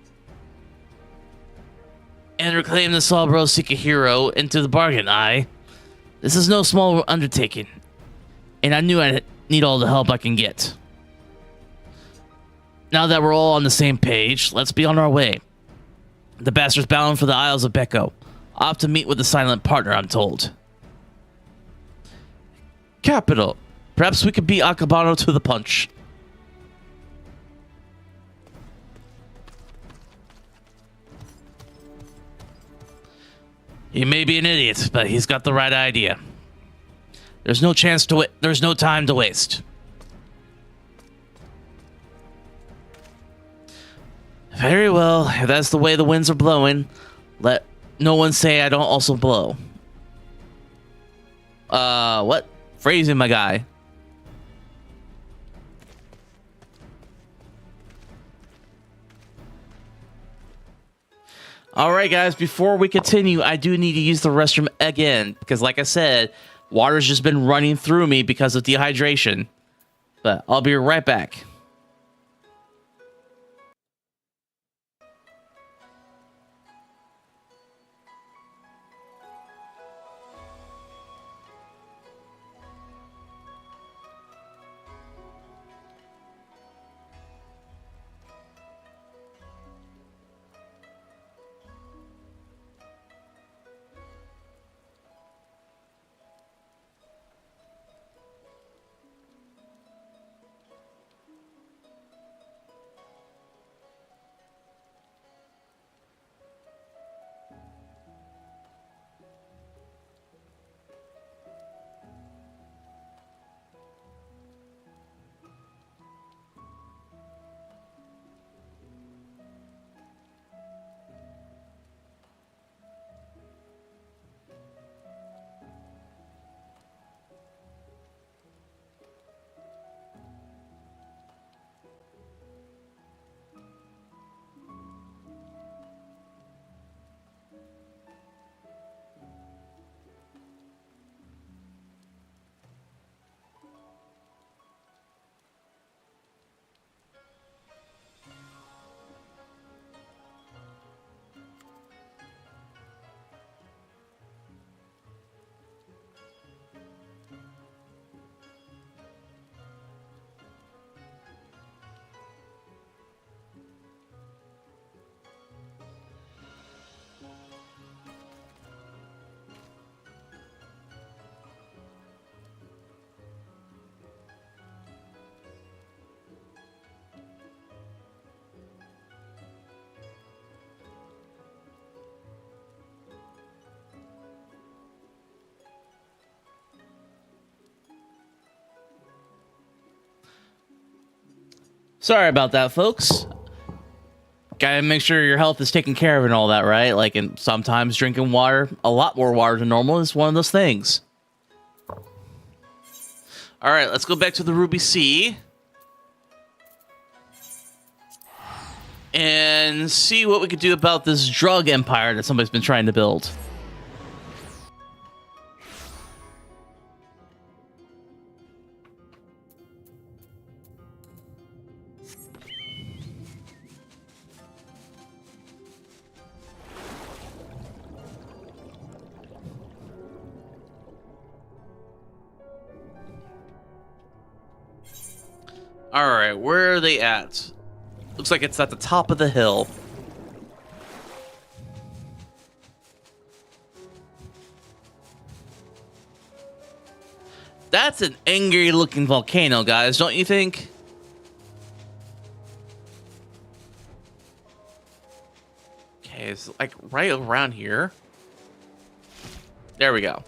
And reclaim the Slowbro Seek a Hero into the bargain, This is no small undertaking. And I knew I'd need all the help I can get. Now that we're all on the same page, let's be on our way. The bastard's bound for the Isles of Becco. Off to meet with the silent partner, I'm told. Capital. Perhaps we could beat Akabano to the punch. He may be an idiot, but he's got the right idea. There's no time to waste. Very well. If that's the way the winds are blowing, let no one say I don't also blow. What? Phrasing, my guy. All right, guys, before we continue, I do need to use the restroom again because, like I said, water's just been running through me because of dehydration. But I'll be right back. Sorry about that, folks. Gotta make sure your health is taken care of and all that, right? Like, and sometimes drinking water, a lot more water than normal, is one of those things. All right, let's go back to the Ruby Sea and see what we could do about this drug empire that somebody's been trying to build. All right, where are they at? Looks like it's at the top of the hill. That's an angry-looking volcano, guys, don't you think? Okay, it's like right around here. There we go.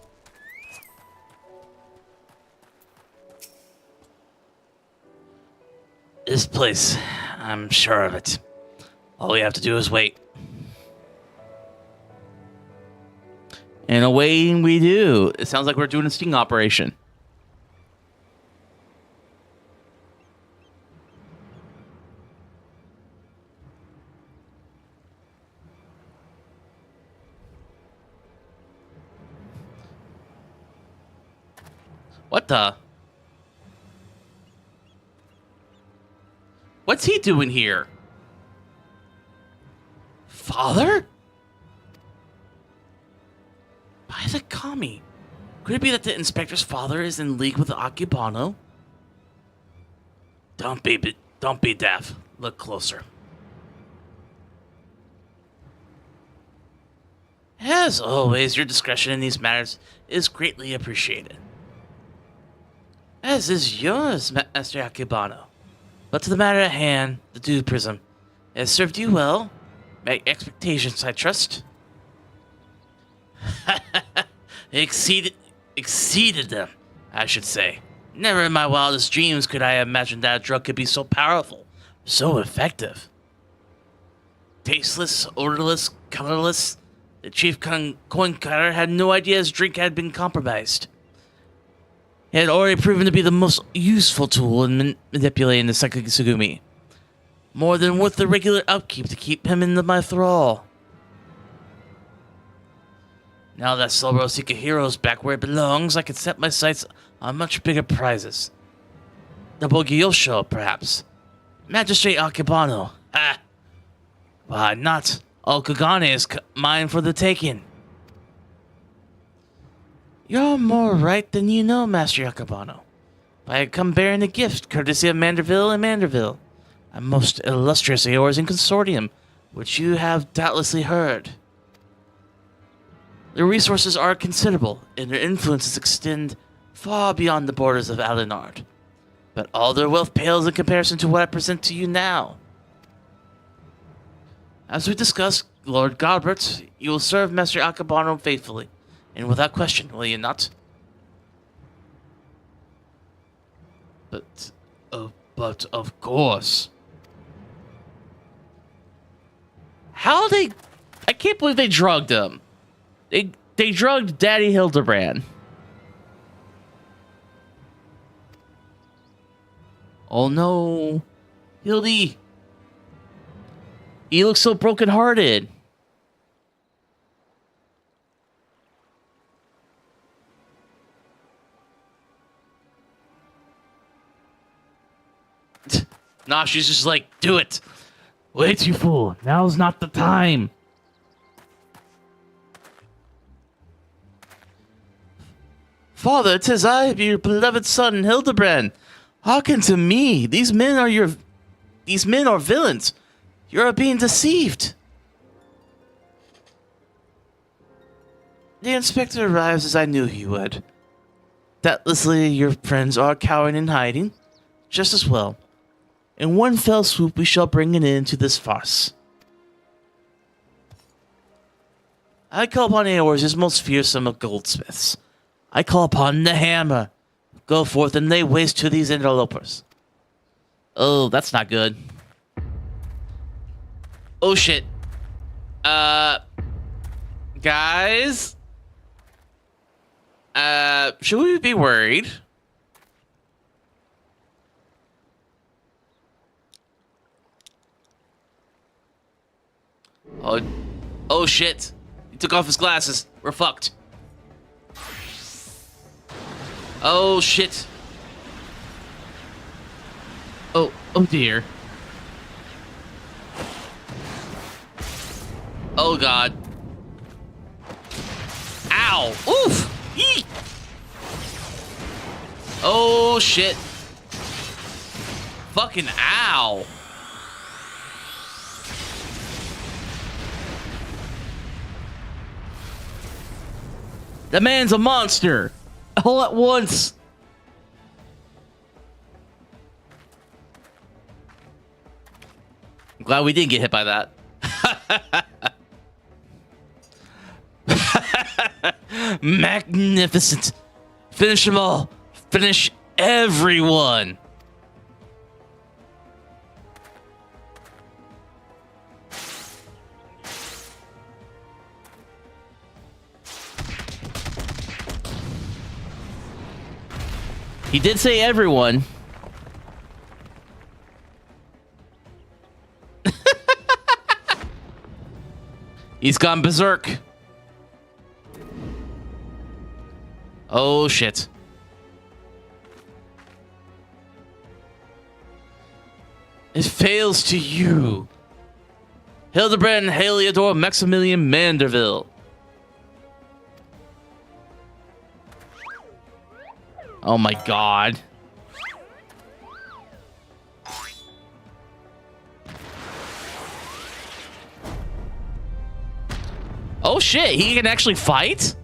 This place, I'm sure of it. All we have to do is wait. And away we do. It sounds like we're doing a sting operation. What the? What's he doing here? Father? By the kami. Could it be that the inspector's father is in league with the Akibano? Don't be deaf. look closer. As always, your discretion in these matters is greatly appreciated. As is yours, Master Akibano. But to the matter at hand, the Dew Prism has served you well. Met expectations, I trust. exceeded them, I should say. Never in my wildest dreams could I have imagined that a drug could be so powerful, so effective. Tasteless, odorless, colorless, the chief coin cutter had no idea his drink had been compromised. It had already proven to be the most useful tool in manipulating the Psychic Sugumi. More than worth the regular upkeep to keep him in my thrall. Now that Slowbro Seeker Hero is back where it belongs, I can set my sights on much bigger prizes. The Bogyosho, perhaps. Magistrate Akibano. Ha! Why not? Okagane is mine for the taking. You're more right than you know, Master Akibano. I had come bearing a gift, courtesy of Manderville and Manderville, a most illustrious Eorzea consortium, which you have doubtlessly heard. Their resources are considerable, and their influences extend far beyond the borders of Alinard. But all their wealth pales in comparison to what I present to you now. As we discussed, Lord Galbert, you will serve Master Akibano faithfully, and without question, will you not? But of course. How they... I can't believe they drugged him. They drugged Daddy Hildibrand. Oh no. Hildy. He looks so brokenhearted. Nah, she's just like, do it. Wait, you fool. Now's not the time. Father, 'tis I, your beloved son, Hildibrand. Hearken to me. These men are villains. You're being deceived. The inspector arrives as I knew he would. Doubtlessly, your friends are cowering and hiding. Just as well. In one fell swoop, we shall bring an end to this farce. I call upon Eorzea's most fearsome of goldsmiths. I call upon the hammer. Go forth and lay waste to these interlopers. Oh, that's not good. Oh shit. Guys? Should we be worried? Oh shit. He took off his glasses. We're fucked. Oh shit. Oh dear. Oh god. Ow. Oof. Eek. Oh shit. Fucking ow. The man's a monster. All at once. I'm glad we didn't get hit by that. Magnificent. Finish them all. Finish everyone. He did say everyone. He's gone berserk. Oh shit. It fails to you. Hildibrand Heliodor Maximilian Manderville. Oh my god. Oh shit, he can actually fight?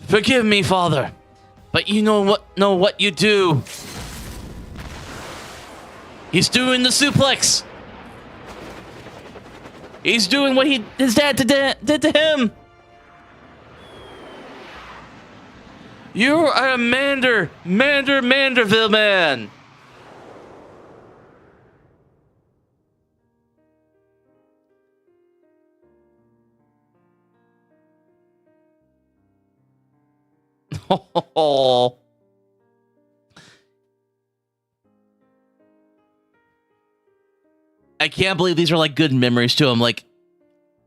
Forgive me, father, but you know what you do. He's doing the suplex. He's doing what his dad did to him. You are a Manderville man. Oh. I can't believe these are like good memories to him. Like,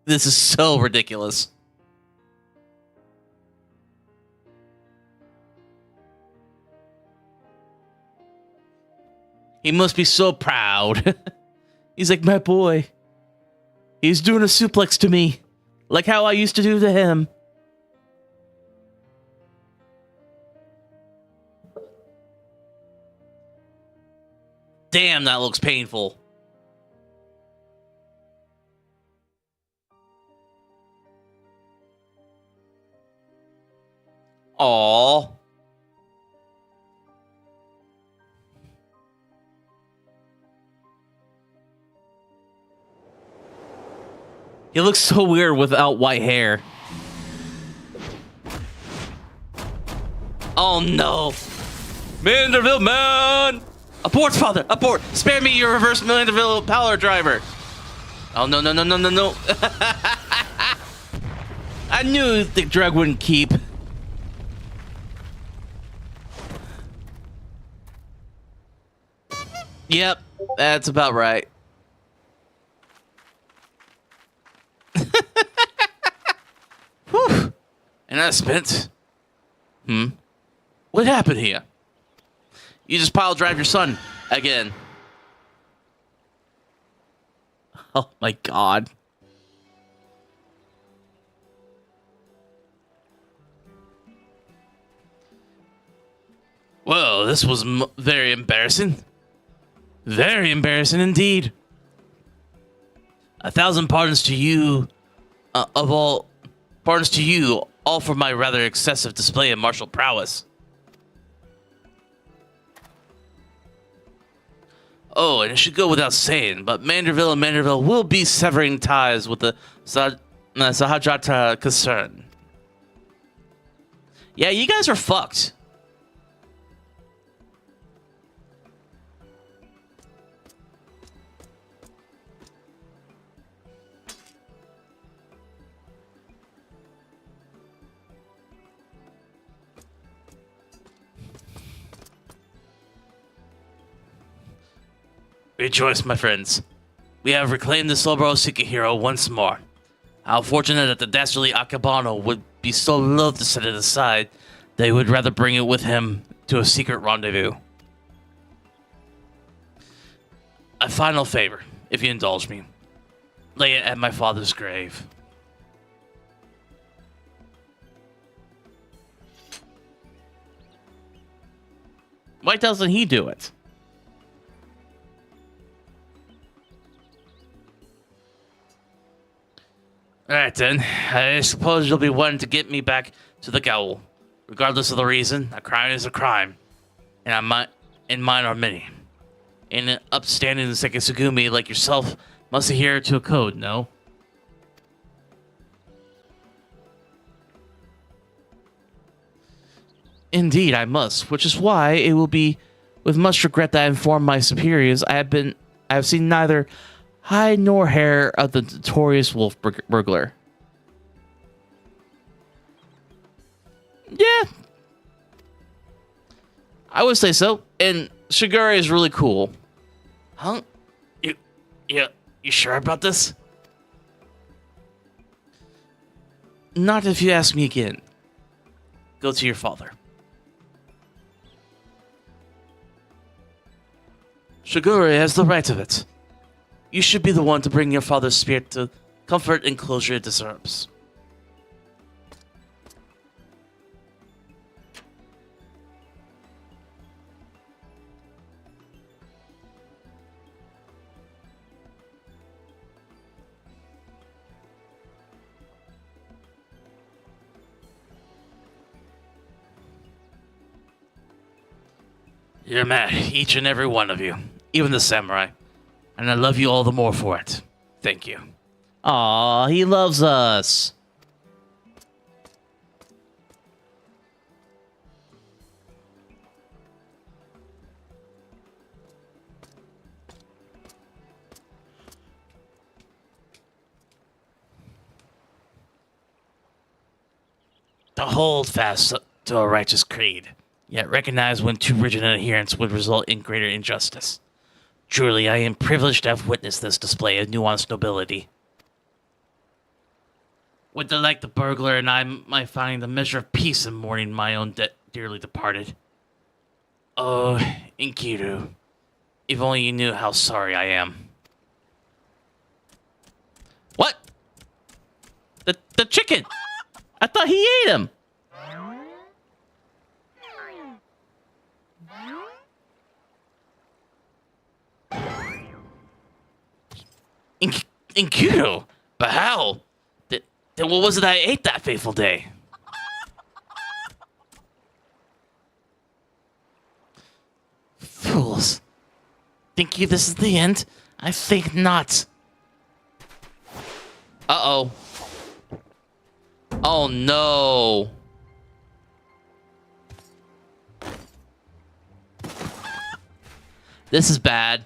this is so ridiculous. He must be so proud. He's like, my boy. He's doing a suplex to me. Like how I used to do to him. Damn, that looks painful. Aww. He looks so weird without white hair. Oh no. Manderville man! Abort, father! Abort! Spare me your reverse Manderville power driver! Oh no no no no no no. I knew the drug wouldn't keep. Yep, that's about right. Whew. And I spent... What happened here? You just pile drive your son again. Oh my god. Well, this was very embarrassing. Very embarrassing indeed. 1,000 pardons to you, pardons to you, all for my rather excessive display of martial prowess. Oh, and it should go without saying, but Manderville and Manderville will be severing ties with the Sahajata concern. Yeah, you guys are fucked. Rejoice, my friends. We have reclaimed the Slowbro Hero once more. How fortunate that the dastardly Akabano would be so loath to set it aside, they would rather bring it with him to a secret rendezvous. A final favor, if you indulge me. Lay it at my father's grave. Why doesn't he do it? Alright then, I suppose you'll be wanting to get me back to the Gowl. Regardless of the reason, a crime is a crime. And mine are many. And an upstanding Sekisugumi like yourself must adhere to a code, no? Indeed, I must, which is why it will be with much regret that I inform my superiors I have seen neither hide nor hair of the notorious wolf burglar. Yeah, I would say so. And Shigure is really cool. Huh? You sure about this? Not if you ask me again. Go to your father. Shigure has the right of it. You should be the one to bring your father's spirit to comfort and closure it deserves. You're mad, each and every one of you, even the samurai. And I love you all the more for it. Thank you. Aw, he loves us. To hold fast to a righteous creed, yet recognize when too rigid an adherence would result in greater injustice. Truly, I am privileged to have witnessed this display of nuanced nobility. Would they like the burglar and I might find a measure of peace in mourning my own dearly departed. Oh, Inkiru, if only you knew how sorry I am. What? The chicken. I thought he ate him. Inkiru? But how? Then what was it I ate that fateful day? Fools. Think you this is the end? I think not. Uh-oh. Oh, no. This is bad.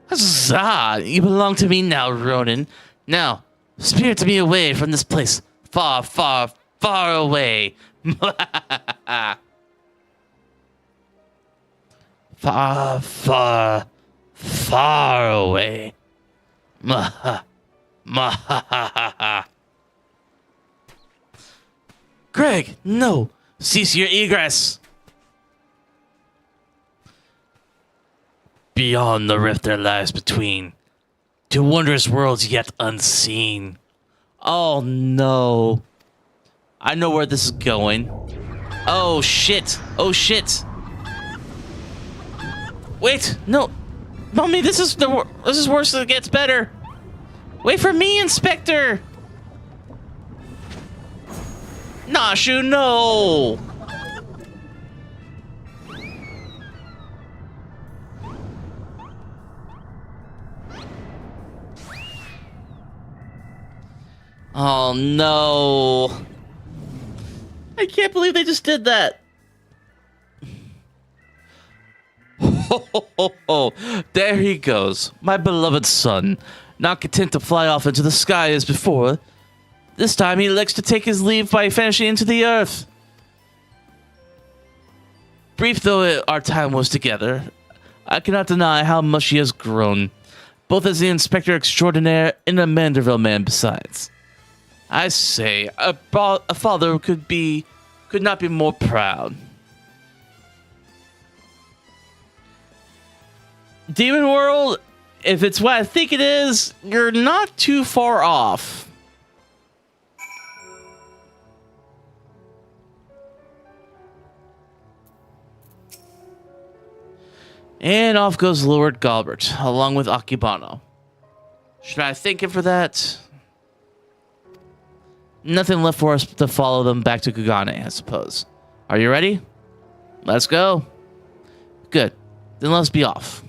Huzzah! You belong to me now, Ronin. Now, spirit me away from this place. Far, far, far away. Far, far, far away. Maha, maha. Greg, no! Cease your egress! Beyond the rift there lies between, to wondrous worlds yet unseen. Oh, no. I know where this is going. Oh, shit. Oh, shit. Wait, no. Mommy, this is worse than it gets better. Wait for me, Inspector. Nashu, no. Oh, no. I can't believe they just did that. Ho, ho, ho, ho. There he goes, my beloved son. Not content to fly off into the sky as before. This time he elects to take his leave by vanishing into the earth. Brief though our time was together, I cannot deny how much he has grown, both as the Inspector Extraordinaire and a Manderville man besides. I say, a father could not be more proud. Demon World, if it's what I think it is, you're not too far off. And off goes Lord Galbert, along with Akibano. Should I thank him for that? Nothing left for us to follow them back to Kugane, I suppose. Are you ready? Let's go. Good. Then let's be off.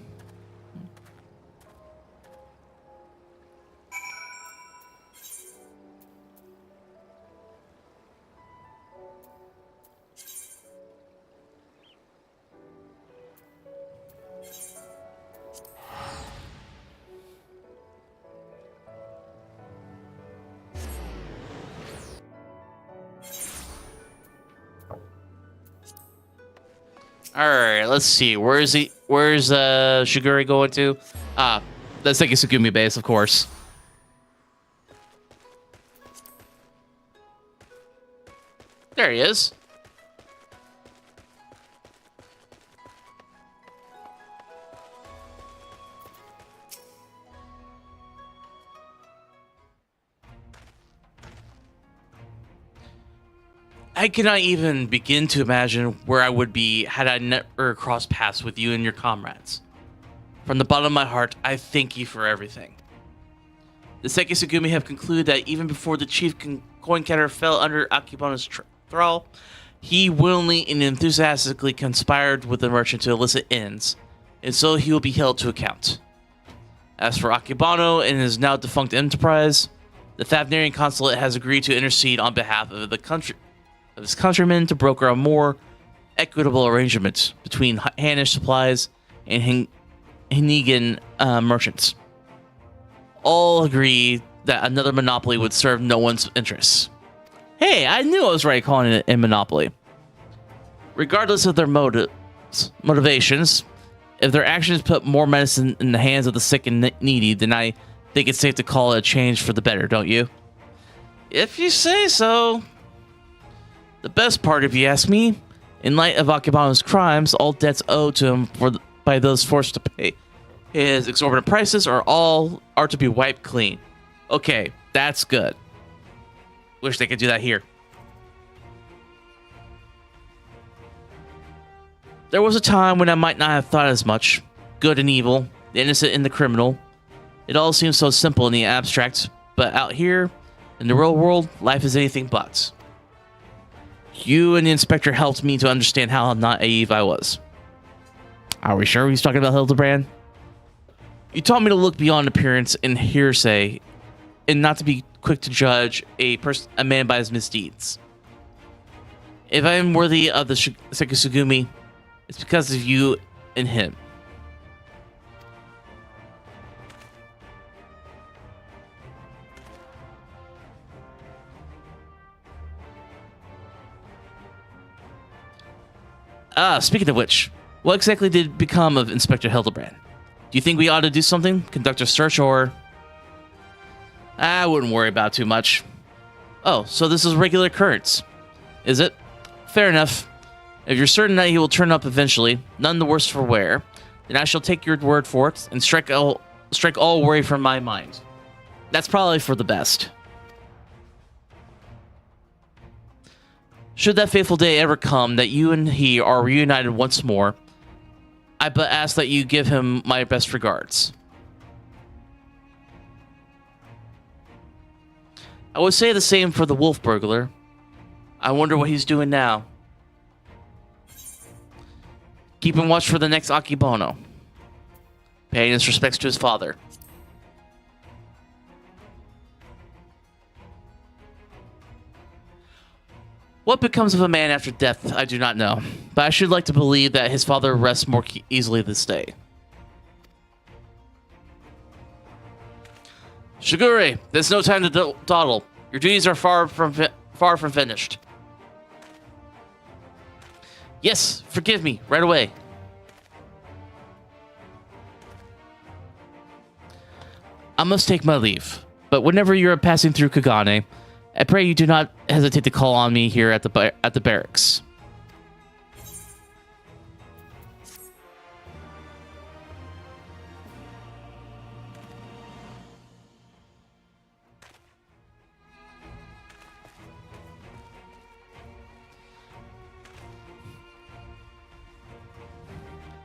All right, let's see. Where's Shiguri going to? That's like a Sugumi base, of course. There he is. I cannot even begin to imagine where I would be had I never crossed paths with you and your comrades. From the bottom of my heart, I thank you for everything. The Seki Sugumi have concluded that even before the chief coin counter fell under Akebono's thrall, he willingly and enthusiastically conspired with the merchant to elicit ends, and so he will be held to account. As for Akebono and his now defunct enterprise, the Thavnarian consulate has agreed to intercede on behalf of his countrymen to broker a more equitable arrangement between Hanish supplies and Hinigan merchants. All agree that another monopoly would serve no one's interests. Hey, I knew I was right calling it a monopoly. Regardless of their motivations, if their actions put more medicine in the hands of the sick and needy, then I think it's safe to call it a change for the better, don't you? If you say so. The best part, if you ask me, in light of Akebono's crimes, all debts owed to him by those forced to pay his exorbitant prices are to be wiped clean. Okay, that's good. Wish they could do that here. There was a time when I might not have thought as much. Good and evil, the innocent and the criminal. It all seems so simple in the abstract, but out here, in the real world, life is anything but. You and the inspector helped me to understand how not naive I was. Are we sure he's talking about Hildibrand? You taught me to look beyond appearance and hearsay, and not to be quick to judge a man by his misdeeds. If I am worthy of the Sekisugumi, it's because of you and him. Speaking of which, what exactly did become of Inspector Hildibrand? Do you think we ought to do something? Conduct a search or... I wouldn't worry about it too much. Oh, so this is a regular occurrence, is it? Fair enough. If you're certain that he will turn up eventually, none the worse for wear, then I shall take your word for it and strike all worry from my mind. That's probably for the best. Should that fateful day ever come that you and he are reunited once more, I but ask that you give him my best regards. I would say the same for the wolf burglar. I wonder what he's doing now. Keeping watch for the next Akebono. Paying his respects to his father. What becomes of a man after death, I do not know, but I should like to believe that his father rests more easily this day. Shigure, there's no time to dawdle. Your duties are far from finished. Yes, forgive me, right away. I must take my leave, but whenever you're passing through Kagane, I pray you do not hesitate to call on me here at the barracks.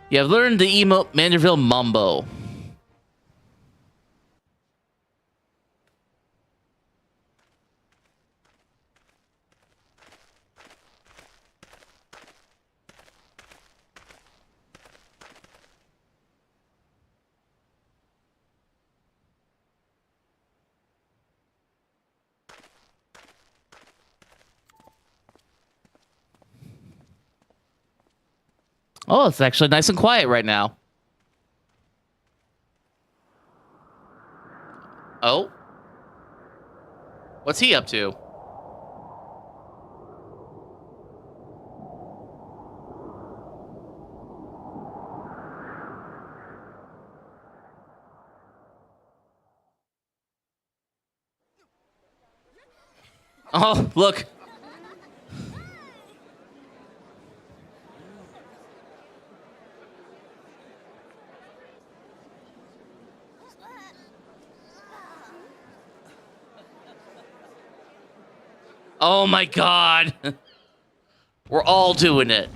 You have learned the emote Manderville Mambo. Oh, it's actually nice and quiet right now. Oh? What's he up to? Oh, look. Oh my god. We're all doing it.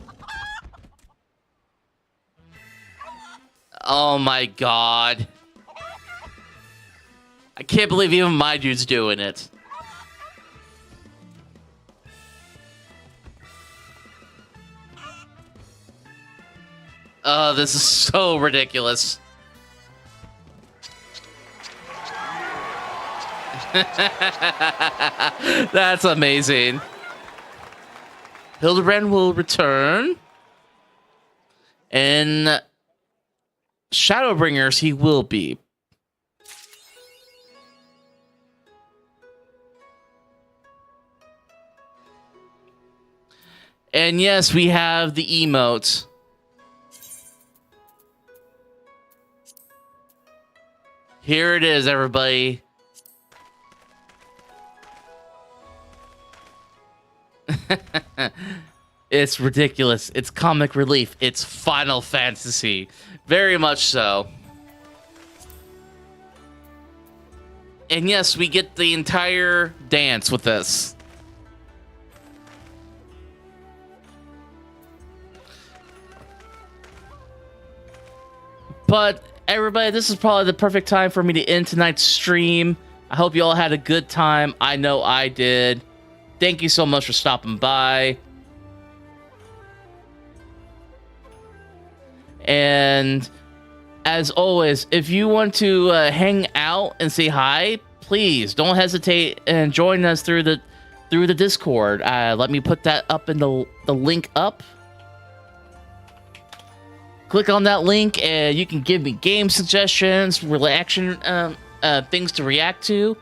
Oh my god. I can't believe even my dude's doing it. Oh, this is so ridiculous. That's amazing. Hildibrand will return. And Shadowbringers he will be. And yes, we have the emote. Here it is, everybody. It's ridiculous. It's comic relief. It's Final Fantasy. Very much so. And yes, we get the entire dance with this. But everybody, this is probably the perfect time for me to end tonight's stream. I hope you all had a good time. I know I did. Thank you so much for stopping by. And as always, if you want to hang out and say hi, please don't hesitate and join us through the Discord. Let me put that up in the link up. Click on that link and you can give me game suggestions, reaction things to react to,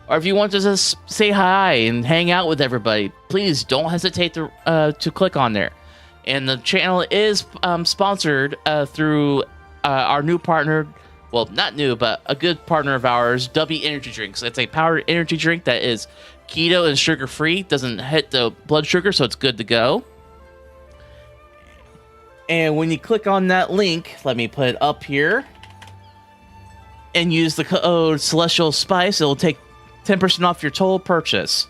or if you want to just say hi and hang out with everybody, please don't hesitate to click on there. And the channel is sponsored through our new partner, well, not new, but a good partner of ours, Dubby Energy Drinks. It's a powered energy drink that is keto and sugar-free, doesn't hit the blood sugar, so it's good to go. And when you click on that link, let me put it up here, and use the code Celestial Spice, it'll take 10% off your total purchase.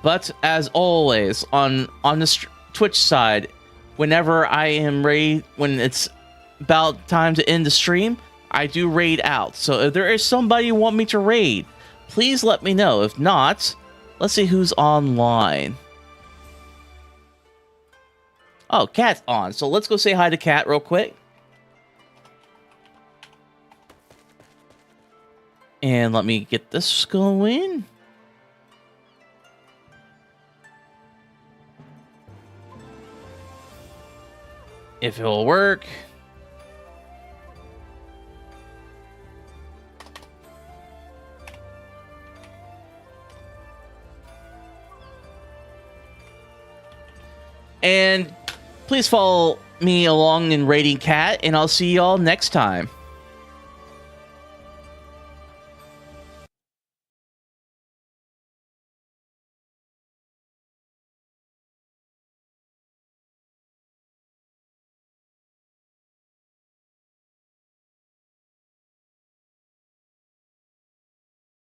But as always, on the Twitch side, whenever I am raid, when it's about time to end the stream, I do raid out. So if there is somebody you want me to raid, please let me know. If not, let's see who's online. Oh, Cat's on. So let's go say hi to Cat real quick. And let me get this going. If it'll work. And please follow me along in raiding Cat, and I'll see y'all next time.